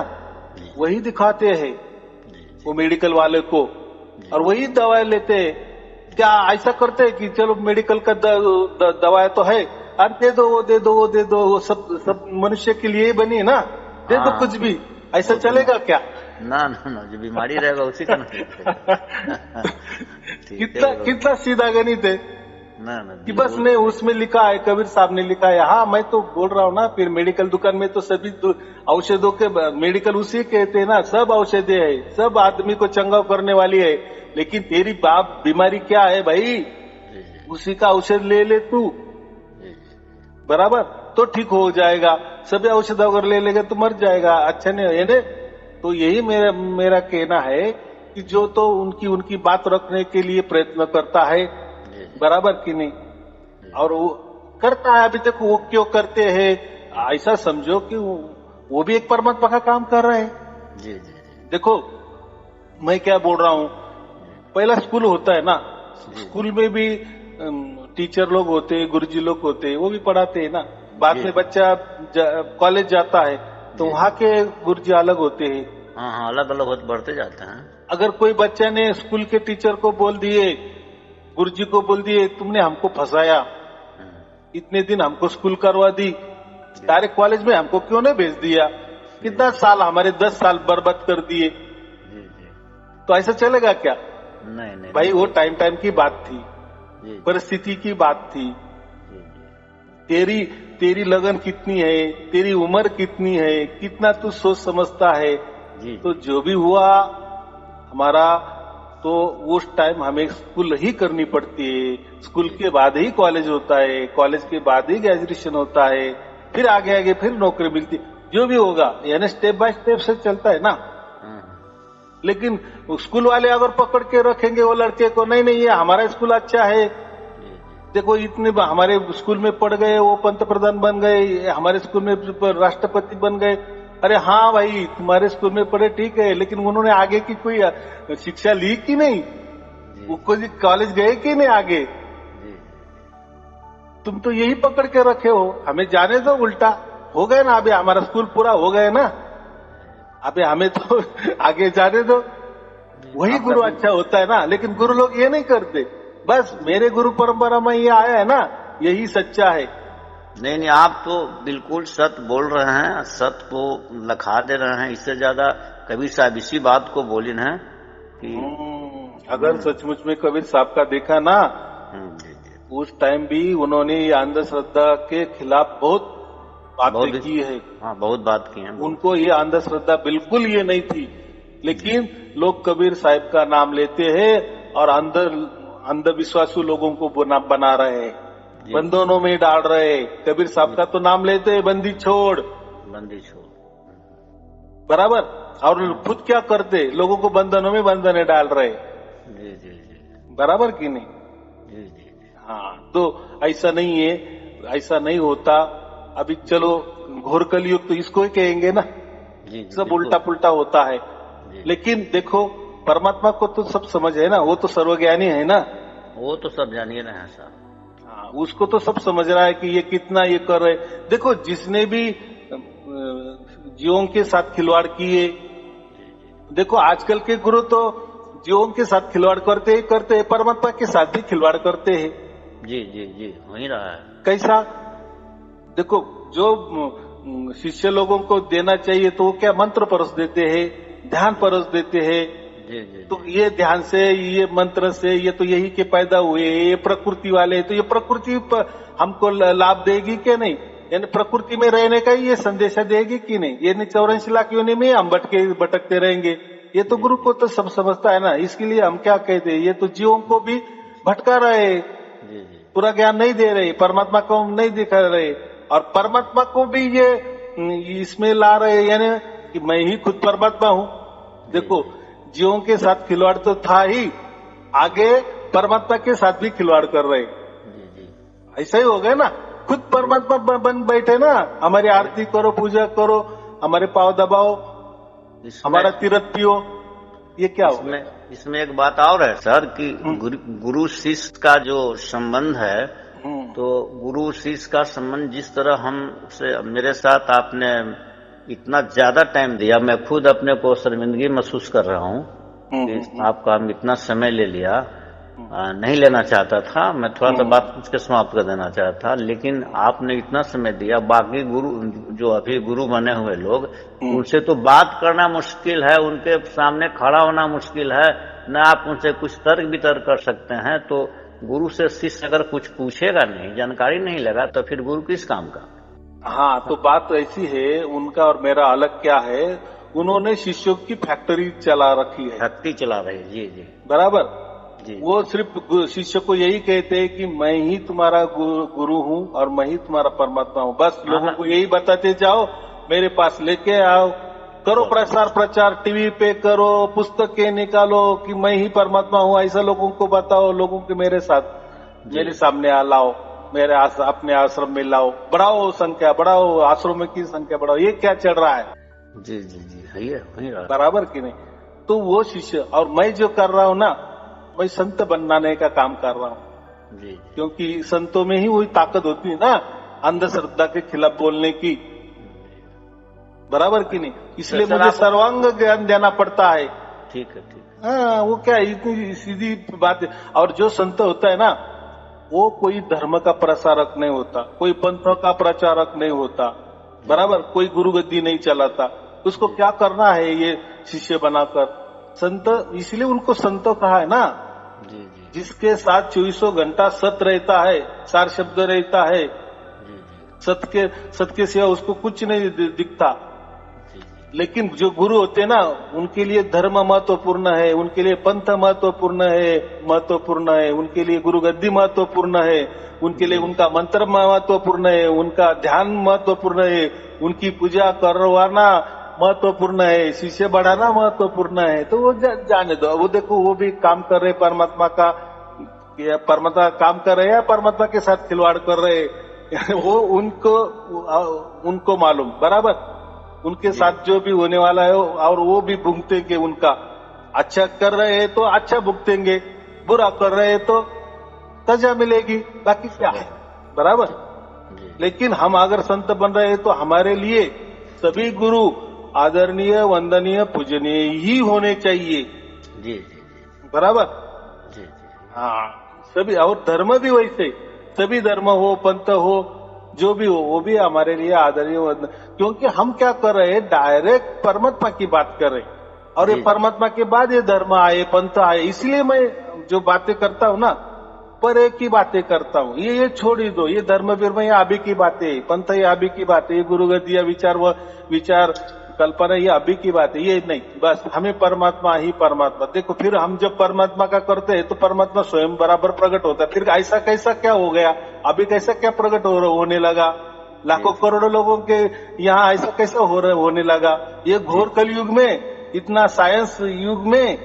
Speaker 2: जी
Speaker 1: वही दिखाते हैं
Speaker 2: जी
Speaker 1: वो मेडिकल वाले को और वही दवाएं लेते हैं। क्या ऐसा करते हैं कि चलो मेडिकल का दवाएं तो है, अरे दे दो वो दे दो वो दे दो, वो सब मनुष्य के लिए ही बनी है ना, दे दो
Speaker 2: हाँ,
Speaker 1: कुछ भी, ऐसा चलेगा क्या?
Speaker 2: ना ना ना, जो बीमारी रहेगा उसी का नाम
Speaker 1: कितना कितना सीधा गणित है
Speaker 2: ना ना
Speaker 1: कि बस नहीं उसमें लिखा है, कबीर साहब ने लिखा है। हाँ मैं तो बोल रहा हूँ ना, फिर मेडिकल दुकान में तो सभी औषधों के मेडिकल उसी कहते हैं ना, सब औषधे है, सब आदमी को चंगा करने वाली है। लेकिन तेरी बाप बीमारी क्या है भाई, उसी का औषध ले तू, बराबर, तो ठीक हो जाएगा। सभी औषध अगर ले लेगा तो मर जाएगा, अच्छा नहीं है। तो यही मेरा कहना है कि जो तो उनकी बात रखने के लिए प्रयत्न करता है, बराबर कि नहीं, और वो करता है। अभी तक वो क्यों करते हैं ऐसा समझो कि वो भी एक परमात्मा का काम कर रहे हैं।
Speaker 2: जी जी
Speaker 1: देखो मैं क्या बोल रहा हूँ, पहला स्कूल होता है ना, स्कूल में भी टीचर लोग होते हैं, गुरुजी लोग होते हैं, वो भी पढ़ाते हैं ना। बाद में बच्चा कॉलेज जाता है तो वहाँ के गुरुजी अलग होते हैं।
Speaker 2: हाँ हाँ अलग अलग बढ़ते जाते हैं। अगर
Speaker 1: कोई बच्चा ने स्कूल के टीचर को बोल दिए, गुरुजी को बोल दिए तुमने हमको फंसाया, इतने दिन हमको स्कूल करवा दी, डायरेक्ट कॉलेज में हमको क्यों नहीं भेज दिया, कितना साल हमारे 10 साल बर्बाद कर दिए, तो ऐसा चलेगा क्या?
Speaker 2: नहीं नहीं
Speaker 1: भाई वो टाइम की बात थी, परिस्थिति की बात थी। तेरी लगन कितनी है, तेरी उम्र कितनी है, कितना तू सोच समझता है। तो जो भी हुआ हमारा, तो उस टाइम हमें स्कूल ही करनी पड़ती है, स्कूल के बाद ही कॉलेज होता है, कॉलेज के बाद ही ग्रेजुएशन होता है, फिर आगे आगे फिर नौकरी मिलती, जो भी होगा, यानी स्टेप बाय स्टेप से चलता है ना। लेकिन स्कूल वाले अगर पकड़ के रखेंगे वो लड़के को, नहीं नहीं ये हमारा स्कूल अच्छा है, देखो इतने हमारे स्कूल में पढ़ गए, वो पंतप्रधान बन गए, हमारे स्कूल में राष्ट्रपति बन गए। अरे हाँ भाई तुम्हारे स्कूल में पढ़े ठीक है, लेकिन उन्होंने आगे की कोई शिक्षा ली कि नहीं, वो कोई कॉलेज गए कि नहीं आगे? तुम तो यही पकड़ के रखे हो, हमें जाने दो, उल्टा हो गए ना, अभी हमारा स्कूल पूरा हो गया ना, अभी हमें तो आगे जाने दो। वही गुरु अच्छा होता है ना। लेकिन गुरु लोग ये नहीं करते, बस मेरे गुरु परंपरा में ये आया है ना, यही सच्चा है।
Speaker 2: नहीं नहीं आप तो बिल्कुल सत्य बोल रहे हैं, सत्य को लखा दे रहे हैं। इससे ज्यादा कबीर साहब इसी बात को बोले हैं कि
Speaker 1: अगर सचमुच में कबीर साहब का देखा ना, उस टाइम भी उन्होंने अंधश्रद्धा के खिलाफ बहुत बातें की है।
Speaker 2: हाँ बहुत बात की है।
Speaker 1: उनको ये अंधश्रद्धा बिल्कुल ये नहीं थी, लेकिन लोग कबीर साहब का नाम लेते हैं और अंधविश्वासू लोगों को बना रहे हैं, बंधनों में डाल रहे हैं। कबीर साहब का तो नाम लेते हैं, बंदी छोड़, बराबर, और खुद क्या करते, लोगों को बंधनों में बंधने डाल रहे, बराबर कि नहीं? हाँ, तो ऐसा नहीं है, ऐसा नहीं होता। अभी चलो घोर कलयुग तो इसको ही कहेंगे ना, सब उल्टा पुल्टा होता है। लेकिन देखो परमात्मा को तो सब समझ है ना, वो तो सर्वज्ञानी है ना,
Speaker 2: वो तो सब जानिए ना है साहब।
Speaker 1: हाँ, उसको तो सब समझ रहा है कि ये कितना ये कर रहे। देखो जिसने भी जीवों के साथ खिलवाड़ किए, देखो आजकल के गुरु तो जीवों के साथ खिलवाड़ करते करते परमात्मा के साथ भी खिलवाड़ करते हैं।
Speaker 2: जी जी जी, हो ही रहा है।
Speaker 1: कैसा? देखो, जो शिष्य लोगों को देना चाहिए तो वो क्या मंत्र परोस देते हैं, ध्यान परोस देते हैं।
Speaker 2: जी जी
Speaker 1: तो ये ध्यान से, ये मंत्र से, ये तो यही के पैदा हुए, ये प्रकृति वाले, तो ये प्रकृति हमको लाभ देगी कि नहीं? यानी प्रकृति में रहने का ये संदेशा देगी कि नहीं? ये 84 लाख योनि में हम भटकते रहेंगे। ये तो गुरु को तो सब समझता है ना। इसके लिए हम क्या कहते हैं, ये तो जीवों को भी भटका रहे, पूरा ज्ञान नहीं दे रहे, परमात्मा को नहीं दिखा रहे, और परमात्मा को भी ये इसमें ला रहे, यानी कि मैं ही खुद परमात्मा हूँ। देखो, जीवों के साथ खिलवाड़ तो था ही, आगे परमात्मा के साथ भी खिलवाड़ कर रहे। ऐसा ही हो गया ना, खुद परमात्मा बन बैठे ना। हमारी आरती करो, पूजा करो, हमारे पाँव दबाओ, हमारा तीरथ पियो, ये क्या हो?
Speaker 2: इसमें एक बात और है सर कि गुरु शिष्य का जो संबंध है, तो गुरु शिष्य का संबंध जिस तरह हमसे, मेरे साथ आपने इतना ज्यादा टाइम दिया, मैं खुद अपने को शर्मिंदगी महसूस कर रहा हूँ कि आपका हम इतना समय ले लिया। नहीं लेना चाहता था मैं, थोड़ा सा बात पूछ के समाप्त कर देना चाहता था, लेकिन आपने इतना समय दिया। बाकी गुरु जो अभी गुरु बने हुए लोग, उनसे तो बात करना मुश्किल है, उनके सामने खड़ा होना मुश्किल है, न आप उनसे कुछ तर्क वितर्क कर सकते हैं। तो गुरु से शिष्य अगर कुछ पूछेगा नहीं, जानकारी नहीं लगा, तो फिर गुरु किस काम का?
Speaker 1: हाँ, तो बात ऐसी है, उनका और मेरा अलग क्या है, उन्होंने शिष्यों की फैक्ट्री चला रखी है।
Speaker 2: फैक्ट्री चला रहे, जी जी,
Speaker 1: बराबर जी। वो सिर्फ शिष्य को यही कहते हैं कि मैं ही तुम्हारा गुरु हूँ और मैं ही तुम्हारा परमात्मा हूँ। बस लोगों को यही बताते जाओ, मेरे पास लेके आओ, करो प्रसार प्रचार, टीवी पे करो, पुस्तकें निकालो कि मैं ही परमात्मा हूँ, ऐसा लोगों को बताओ। लोगों के मेरे साथ, मेरे सामने लाओ, मेरे अपने आश्रम में लाओ, बढ़ाओ संख्या, बढ़ाओ आश्रम की संख्या बढ़ाओ। ये क्या चल रहा है?
Speaker 2: जी जी जी, है
Speaker 1: बराबर कि नहीं? तो वो शिष्य, और मैं जो कर रहा हूँ ना, मैं संत बनाने का काम कर रहा हूँ जी। क्योंकि संतों में ही वही ताकत होती है ना, अंधश्रद्धा के खिलाफ बोलने की। बराबर कि नहीं? इसलिए मुझे सर्वांग ज्ञान देना पड़ता है।
Speaker 2: ठीक है, ठीक।
Speaker 1: हाँ, वो क्या इतनी सीधी बात है। और जो संत होता है ना, वो कोई धर्म का प्रसारक नहीं होता, कोई पंथ का प्रचारक नहीं होता, बराबर, कोई गुरु गद्दी नहीं चलाता। उसको क्या करना है ये शिष्य बनाकर? संत, इसलिए उनको संत कहा है ना, जी जी। जिसके साथ 24 घंटा सत रहता है, सार शब्द रहता है, जी जी। सत के सिवा उसको कुछ नहीं दिखता। जी जी। लेकिन जो गुरु होते ना, उनके लिए धर्म महत्वपूर्ण है, उनके लिए पंथ महत्वपूर्ण है, उनके लिए गुरु गद्दी महत्वपूर्ण है, उनके लिए उनका मंत्र महत्वपूर्ण है, उनका ध्यान महत्वपूर्ण है, उनकी पूजा करवाना महत्वपूर्ण है, शिष्य बढ़ाना महत्वपूर्ण है। तो वो जाने दो, वो देखो, वो भी काम कर रहे परमात्मा का, परमात्मा काम कर रहे हैं, परमात्मा के साथ खिलवाड़ कर रहे वो उनको मालूम, बराबर। उनके साथ जो भी होने वाला है, और वो भी भुगतेंगे। उनका अच्छा कर रहे हैं तो अच्छा भुगतेंगे, बुरा कर रहे हैं तो सजा मिलेगी, बाकी क्या है, बराबर। लेकिन हम अगर संत बन रहे हैं तो हमारे लिए सभी गुरु आदरणीय, वंदनीय, पूजनीय ही होने चाहिए। जी जी, बराबर। जी जी, हाँ, सभी। और धर्म भी वैसे, सभी धर्म हो, पंथ हो, जो भी हो, वो भी हमारे लिए आदरणीय, क्योंकि हम क्या कर रहे हैं, डायरेक्ट परमात्मा की बात कर रहे हैं। और ये परमात्मा के बाद ये धर्म आए, पंथ आए। इसलिए मैं जो बातें करता हूँ ना, पर एक ही बातें करता हूँ। ये छोड़ ही दो, ये धर्म विर्म ये अभी की बातें, पंथ ये अभी की बातें, ये गुरुगद्दी विचार कल्पना ये अभी की बात है, ये नहीं। बस हमें परमात्मा ही परमात्मा। देखो, फिर हम जब परमात्मा का करते हैं तो परमात्मा स्वयं बराबर प्रकट होता है। फिर ऐसा कैसा क्या हो गया, अभी कैसा क्या प्रकट होने लगा? लाखों करोड़ों लोगों के यहाँ ऐसा कैसा होने लगा? ये घोर कलयुग में, इतना साइंस युग में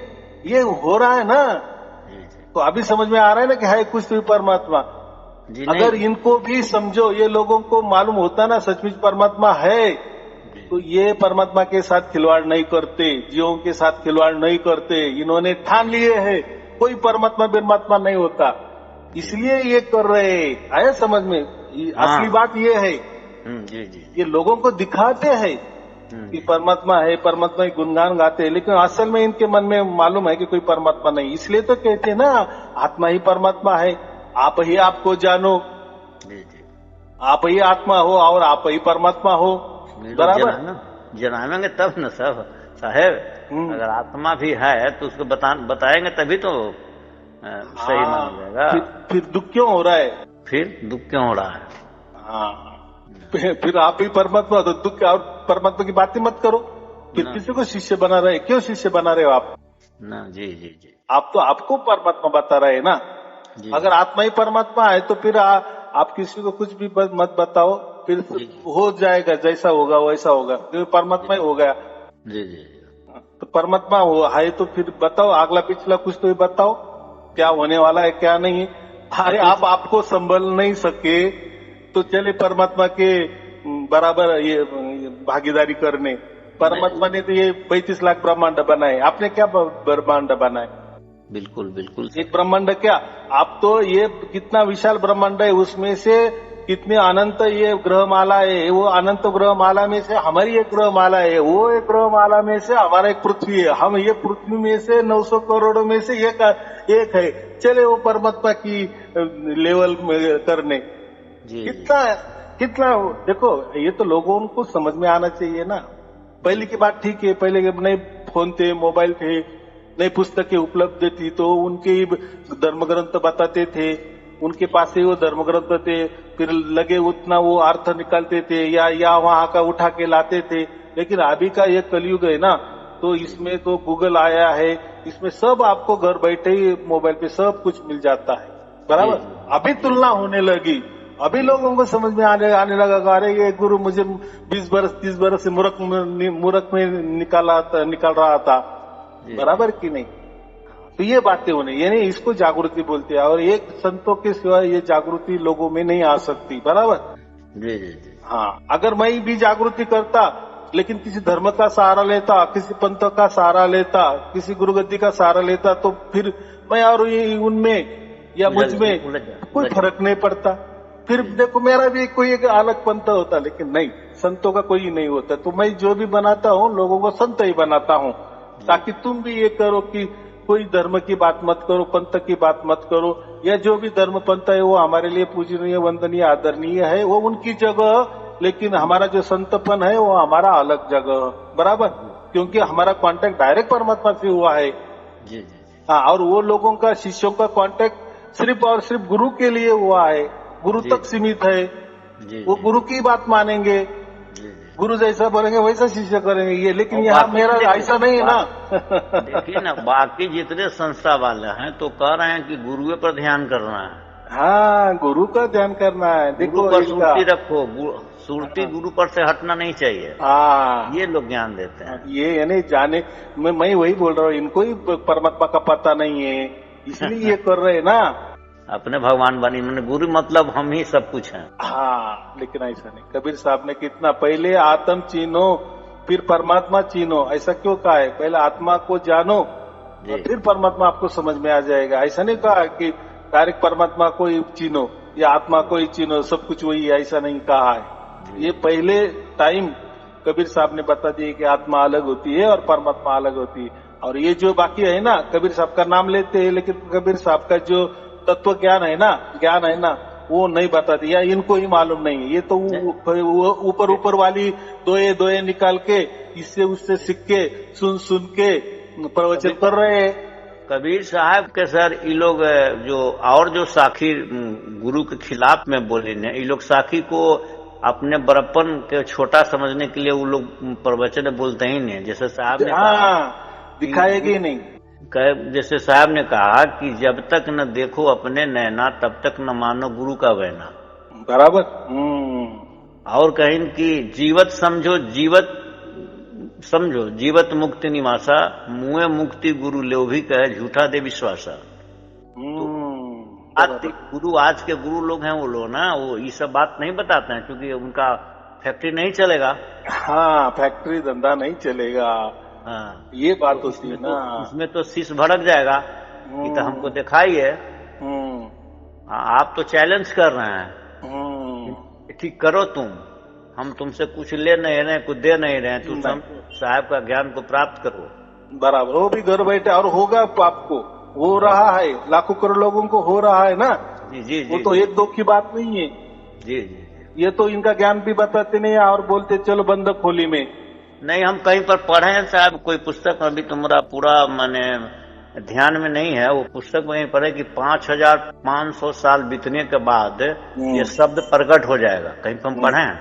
Speaker 1: ये हो रहा है ना। तो अभी समझ में आ रहा है ना कि है कुछ तो परमात्मा। अगर इनको भी समझो, ये लोगों को मालूम होता ना सचमुच परमात्मा है, तो ये परमात्मा के साथ खिलवाड़ नहीं करते, जीवों के साथ खिलवाड़ नहीं करते। इन्होंने ठान लिए है कोई परमात्मा नहीं होता, इसलिए ये कर रहे हैं। आया समझ में? असली बात ये है। जी जी, ये लोगों को दिखाते हैं कि परमात्मा है, परमात्मा की गुणगान गाते हैं, लेकिन असल में इनके मन में मालूम है कि कोई परमात्मा नहीं। इसलिए तो कहते हैं ना, आत्मा ही परमात्मा है, आप ही आपको जानो, आप ही आत्मा हो और आप ही परमात्मा हो। बराबर
Speaker 2: जनाएंगे तब न साहब, अगर आत्मा भी है तो उसको बताएंगे तभी तो सही माना जाएगा।
Speaker 1: फिर दुख क्यों हो रहा है?
Speaker 2: फिर दुख क्यों हो रहा है?
Speaker 1: हाँ, फिर आप ही परमात्मा, तो दुख और परमात्मा की बात ही मत करो। फिर किसी को शिष्य बना रहे, क्यों शिष्य बना रहे हो आप?
Speaker 2: ना जी जी जी,
Speaker 1: आप तो आपको परमात्मा बता रहे हैं ना। अगर आत्मा ही परमात्मा है तो फिर आप किसी को कुछ भी मत बताओ, फिर हो जाएगा, जैसा होगा वैसा होगा, क्योंकि परमात्मा ही हो गया।
Speaker 2: जी जी,
Speaker 1: तो परमात्मा है तो फिर बताओ, अगला पिछला कुछ तो बताओ, क्या होने वाला है क्या नहीं है। अरे आप आपको संभल नहीं सके तो चले परमात्मा के बराबर ये भागीदारी करने। परमात्मा ने तो ये 35 लाख ब्रह्मांड बनाए, आपने क्या ब्रह्मांड बनाए?
Speaker 2: बिल्कुल बिल्कुल,
Speaker 1: एक ब्रह्मांड क्या, आप तो ये कितना विशाल ब्रह्मांड है, उसमें से कितने अनंत ये ग्रहमाला है, वो अनंत ग्रहमाला में से हमारी एक ग्रहमाला है, वो एक ग्रहमाला में से हमारा एक पृथ्वी है, हम ये पृथ्वी में से 900 करोड़ में से एक है। चले वो परमात्मा की लेवल में करने, कितना देखो, ये तो लोगों को समझ में आना चाहिए ना। पहले की बात ठीक है, पहले नए फोन थे, मोबाइल थे, नई पुस्तकें उपलब्ध थी, तो उनके धर्म ग्रंथ बताते थे, उनके पास ही वो धर्म ग्रंथ थे, फिर लगे उतना वो अर्थ निकालते थे या वहां का उठा के लाते थे। लेकिन अभी का ये कलयुग है ना, तो इसमें तो गूगल आया है, इसमें सब आपको घर बैठे ही मोबाइल पे सब कुछ मिल जाता है। बराबर, अभी तुलना होने लगी, अभी लोगों को समझ में आने लगा, अरे ये गुरु मुझे 20 बरस 30 बरस से मूर्ख में निकाल रहा था। बराबर की नहीं? तो ये बातें होने, यानी इसको जागृति बोलते हैं, और एक संतों के सिवा ये जागृति लोगों में नहीं आ सकती। बराबर
Speaker 2: जी जी जी, हाँ।
Speaker 1: अगर मैं भी जागृति करता, लेकिन किसी धर्म का सहारा लेता, किसी पंथ का सहारा लेता, किसी गुरुगद्दी का सहारा लेता, तो फिर मैं और उनमें या मुझ में कोई फर्क नहीं पड़ता। फिर देखो, मेरा भी कोई एक अलग पंथ होता, लेकिन नहीं, संतों का कोई नहीं होता। तो मैं जो भी बनाता हूँ लोगों को संत ही बनाता हूँ, ताकि तुम भी ये करो कि कोई धर्म की बात मत करो, पंथ की बात मत करो, या जो भी धर्म पंथ है वो हमारे लिए पूजनीय, वंदनीय, आदरणीय है, वो उनकी जगह, लेकिन हमारा जो संतपन है वो हमारा अलग जगह। बराबर, क्योंकि हमारा कांटेक्ट डायरेक्ट परमात्मा से हुआ है।
Speaker 2: जी।
Speaker 1: हाँ, और वो लोगों का, शिष्यों का कांटेक्ट सिर्फ और सिर्फ गुरु के लिए हुआ है, गुरु तक सीमित है। वो गुरु की बात मानेंगे, गुरु जैसा बोलेंगे वैसा शिष्य करेंगे ये। लेकिन यहाँ मेरा ऐसा नहीं है ना।
Speaker 2: देखिए ना, बाकी जितने संस्था वाले हैं तो कह रहे हैं कि गुरुए पर ध्यान करना है।
Speaker 1: हाँ, गुरु का ध्यान करना है। देखो,
Speaker 2: गुरु पर सुरती रखो, सुरती गुरु पर से हटना नहीं चाहिए।
Speaker 1: हाँ,
Speaker 2: ये लोग ज्ञान देते हैं।
Speaker 1: ये यानी जाने, मैं वही बोल रहा हूँ, इनको ही परमात्मा का पता नहीं है, इसलिए ये कर रहे हैं ना।
Speaker 2: अपने भगवान बनी, मैंने गुरु मतलब हम ही सब कुछ हैं।
Speaker 1: हाँ, लेकिन ऐसा नहीं। कबीर साहब ने कितना, पहले आत्म चीनो फिर परमात्मा चीनो, ऐसा क्यों कहा है? पहले आत्मा को जानो और फिर परमात्मा आपको समझ में आ जाएगा। ऐसा नहीं कहा कि डायरेक्ट परमात्मा को ही चीनो या आत्मा को ही चीनो, सब कुछ वही है, ऐसा नहीं कहा है। ये पहले टाइम कबीर साहब ने बता दिया कि आत्मा अलग होती है और परमात्मा अलग होती है। और ये जो बाकी है ना, कबीर साहब का नाम लेते हैं, लेकिन कबीर साहब का जो तत्व ज्ञान है ना, वो नहीं बता दिया, इनको ही मालूम नहीं है। ये तो ऊपर वाली दोए निकाल के, इससे उससे सीख के, सुन के प्रवचन कर रहे हैं।
Speaker 2: कबीर साहब के सर ये लोग जो साखी गुरु के खिलाफ में बोले ने, ये लोग साखी को अपने बड़प्पन के छोटा समझने के लिए वो लोग प्रवचन बोलते ही नहीं। जैसे साहब ने कहा,
Speaker 1: दिखाएगी नहीं।
Speaker 2: जैसे साहब ने कहा कि जब तक न देखो अपने नैना तब तक न मानो गुरु का बहना।
Speaker 1: बराबर।
Speaker 2: और कहीं कि जीवत समझो जीवत मुक्ति निवासा, मुए मुक्ति गुरु ले भी कहे झूठा दे विश्वासा। तो गुरु, आज के गुरु लोग हैं वो लोग ना, वो ये सब बात नहीं बताते हैं, क्योंकि उनका फैक्ट्री नहीं चलेगा।
Speaker 1: हाँ, फैक्ट्री धंधा नहीं चलेगा।
Speaker 2: हाँ,
Speaker 1: ये बात होती है ना।
Speaker 2: उसमें तो शीश भड़क जाएगा कि तो हमको दिखाइए। आप तो चैलेंज कर रहे हैं, ठीक करो तुम, हम तुमसे कुछ ले नहीं रहे, कुछ दे नहीं रहे, तुम साहब का ज्ञान को प्राप्त करो।
Speaker 1: बराबर, वो भी घर बैठे और होगा आपको, हो रहा है, लाखों करोड़ लोगों को हो रहा है ना।
Speaker 2: जी जी जी,
Speaker 1: वो तो एक दो की बात नहीं है।
Speaker 2: जी जी,
Speaker 1: ये तो इनका ज्ञान भी बताते नहीं और बोलते चलो बंधक होली में।
Speaker 2: नहीं, हम कहीं पर पढ़े हैं साहब, कोई पुस्तक अभी तुम्हारा पूरा माने ध्यान में नहीं है, वो पुस्तक में पढ़े कि 5500 साल बीतने के बाद ये शब्द प्रकट हो जाएगा, कहीं पर हम पढ़े हैं,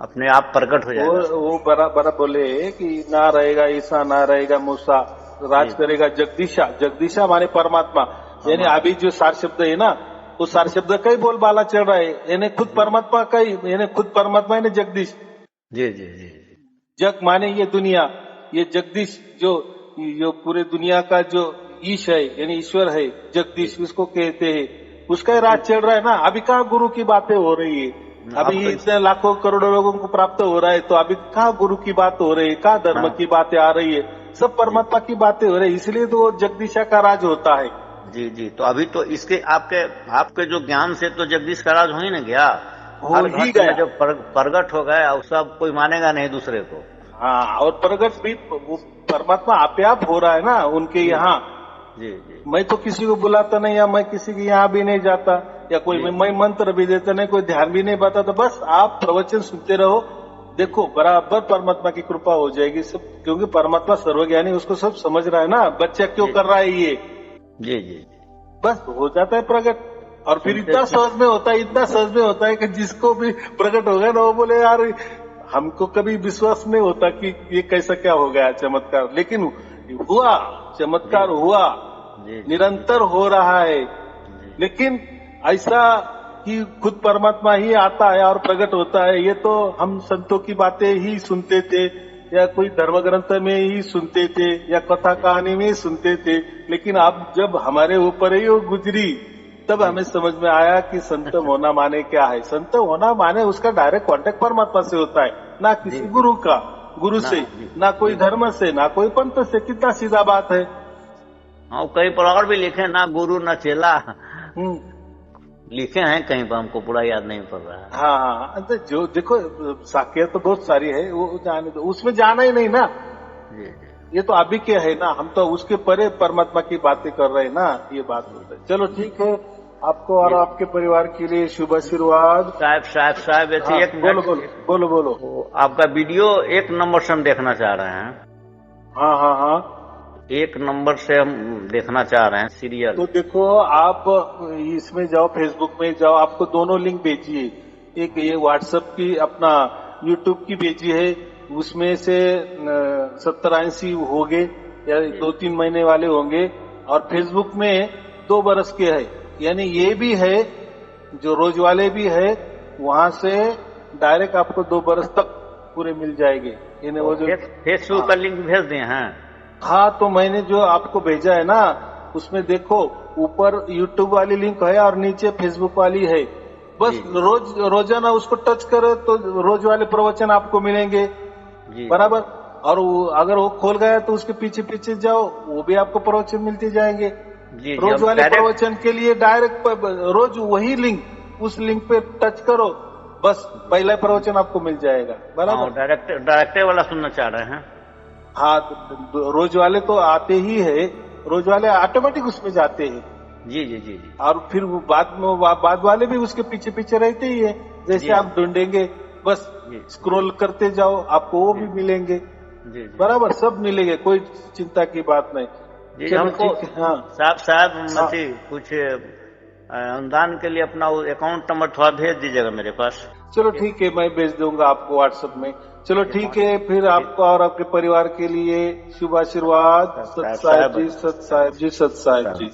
Speaker 2: अपने आप प्रकट हो जाएगा।
Speaker 1: वो बड़ा बोले कि ना रहेगा ईसा, ना रहेगा मूसा, राज करेगा जगदीशा। जगदीशा माने परमात्मा, यानी अभी जो सार शब्द है ना, वो सार शब्द का ही बोलबाला चल रहा है, यानी खुद परमात्मा का ही, यानी खुद परमात्मा यानी जगदीश।
Speaker 2: जी जी जी,
Speaker 1: जग माने ये दुनिया, ये जगदीश जो पूरे दुनिया का जो ईश है यानी ईश्वर है, जगदीश उसको कहते हैं, उसका ही राज चल रहा है ना। अभी कहाँ गुरु की बातें हो रही है, अभी इतने लाखों करोड़ों लोगों को प्राप्त हो रहा है, तो अभी कहाँ गुरु की बात हो रही है, कहाँ धर्म की बातें आ रही है, सब परमात्मा की बातें हो रही है, इसलिए तो वो जगदीशा का राज होता है।
Speaker 2: जी जी, तो अभी तो इसके आपके जो ज्ञान से तो जगदीश का राज हो ही न गया,
Speaker 1: हो ही गया,
Speaker 2: जो प्रगट हो गया, और सब कोई मानेगा नहीं दूसरे को।
Speaker 1: हाँ, और प्रगट भी वो परमात्मा आपे आप हो रहा है ना उनके यहाँ।
Speaker 2: जी जी,
Speaker 1: मैं तो किसी को बुलाता नहीं, या मैं किसी के यहाँ भी नहीं जाता, या कोई मैं मंत्र भी देता नहीं, कोई ध्यान भी नहीं बताता, बस आप प्रवचन सुनते रहो, देखो बराबर परमात्मा की कृपा हो जाएगी सब, क्योंकि परमात्मा सर्वज्ञानी, उसको सब समझ रहा है ना, बच्चा क्यों कर रहा है ये।
Speaker 2: जी जी,
Speaker 1: बस हो जाता है प्रकट, और फिर इतना सहज में होता है, इतना सहज में होता है कि जिसको भी प्रकट हो गया ना वो बोले यार हमको कभी विश्वास नहीं होता कि ये कैसा क्या हो गया चमत्कार, लेकिन हुआ, चमत्कार हुआ, निरंतर हो रहा है। लेकिन ऐसा कि खुद परमात्मा ही आता है और प्रकट होता है, ये तो हम संतों की बातें ही सुनते थे, या कोई धर्म ग्रंथ में ही सुनते थे, या कथा कहानी में ही सुनते थे, लेकिन अब जब हमारे ऊपर ही वो गुजरी तब हमें समझ में आया कि संत होना माने क्या है। संत होना माने उसका डायरेक्ट कांटेक्ट परमात्मा से होता है, ना किसी गुरु का, गुरु से, ना कोई धर्म से, ना कोई पंथ से। कितना सीधा बात है।
Speaker 2: हाँ, कहीं पर और भी लिखे ना गुरु न चेला, लिखे हैं कहीं पर, हमको पूरा याद नहीं पड़ रहा है।
Speaker 1: हाँ, जो देखो साखियां तो बहुत सारी है, वो जाने दो, उसमें जाना ही नहीं ना। ये तो अभी के है ना, हम तो उसके परे परमात्मा की बातें कर रहे हैं ना, ये बात होता है। चलो ठीक है, आपको और आपके परिवार के लिए शुभ आशीर्वाद।
Speaker 2: साहब
Speaker 1: हाँ,
Speaker 2: एक
Speaker 1: बोलो।
Speaker 2: आपका वीडियो 1 नंबर से हम देखना चाह रहे हैं।
Speaker 1: हाँ,
Speaker 2: 1 नंबर से हम देखना चाह रहे हैं सीरियल।
Speaker 1: तो देखो आप इसमें जाओ, फेसबुक में जाओ, आपको दोनों लिंक भेजिए, एक ये व्हाट्सएप की, अपना यूट्यूब की भेजी है, उसमें से 70-80 हो गए या 2-3 महीने वाले होंगे, और फेसबुक में 2 बरस के है, यानी ये भी है, जो रोज वाले भी है, वहां से डायरेक्ट आपको 2 बरस तक पूरे मिल जाएंगे। यानी वो जो
Speaker 2: फेसबुक का लिंक भेज दिए हैं।
Speaker 1: हाँ, तो मैंने जो आपको भेजा है ना, उसमें देखो ऊपर यूट्यूब वाली लिंक है और नीचे फेसबुक वाली है, बस रोजाना उसको टच करो तो रोज वाले प्रवचन आपको मिलेंगे बराबर। और अगर वो खोल गया तो उसके पीछे पीछे जाओ, वो भी आपको प्रवचन मिलते जाएंगे। रोज वाले प्रवचन के लिए डायरेक्ट रोज वही लिंक, उस लिंक पे टच करो, बस पहला प्रवचन आपको मिल जाएगा बराबर।
Speaker 2: डायरेक्ट वाला सुनना चाह रहे हैं।
Speaker 1: हाँ, तो रोज वाले तो आते ही है, रोज वाले ऑटोमेटिक उसमें जाते हैं।
Speaker 2: जी,
Speaker 1: और फिर वो बाद वाले भी उसके पीछे पीछे रहते ही है, जैसे आप ढूंढेंगे बस स्क्रॉल करते जाओ, आपको वो भी मिलेंगे बराबर, सब मिलेंगे, कोई चिंता की बात नहीं।
Speaker 2: हमको साहब कुछ अनुदान के लिए अपना अकाउंट नंबर थोड़ा भेज दीजिएगा मेरे पास।
Speaker 1: चलो ठीक है, मैं भेज दूंगा आपको व्हाट्सएप में। चलो ठीक है, फिर आपको और आपके परिवार के लिए शुभ आशीर्वाद। सत साहिब जी, सत साहिब जी, सत साहिब जी।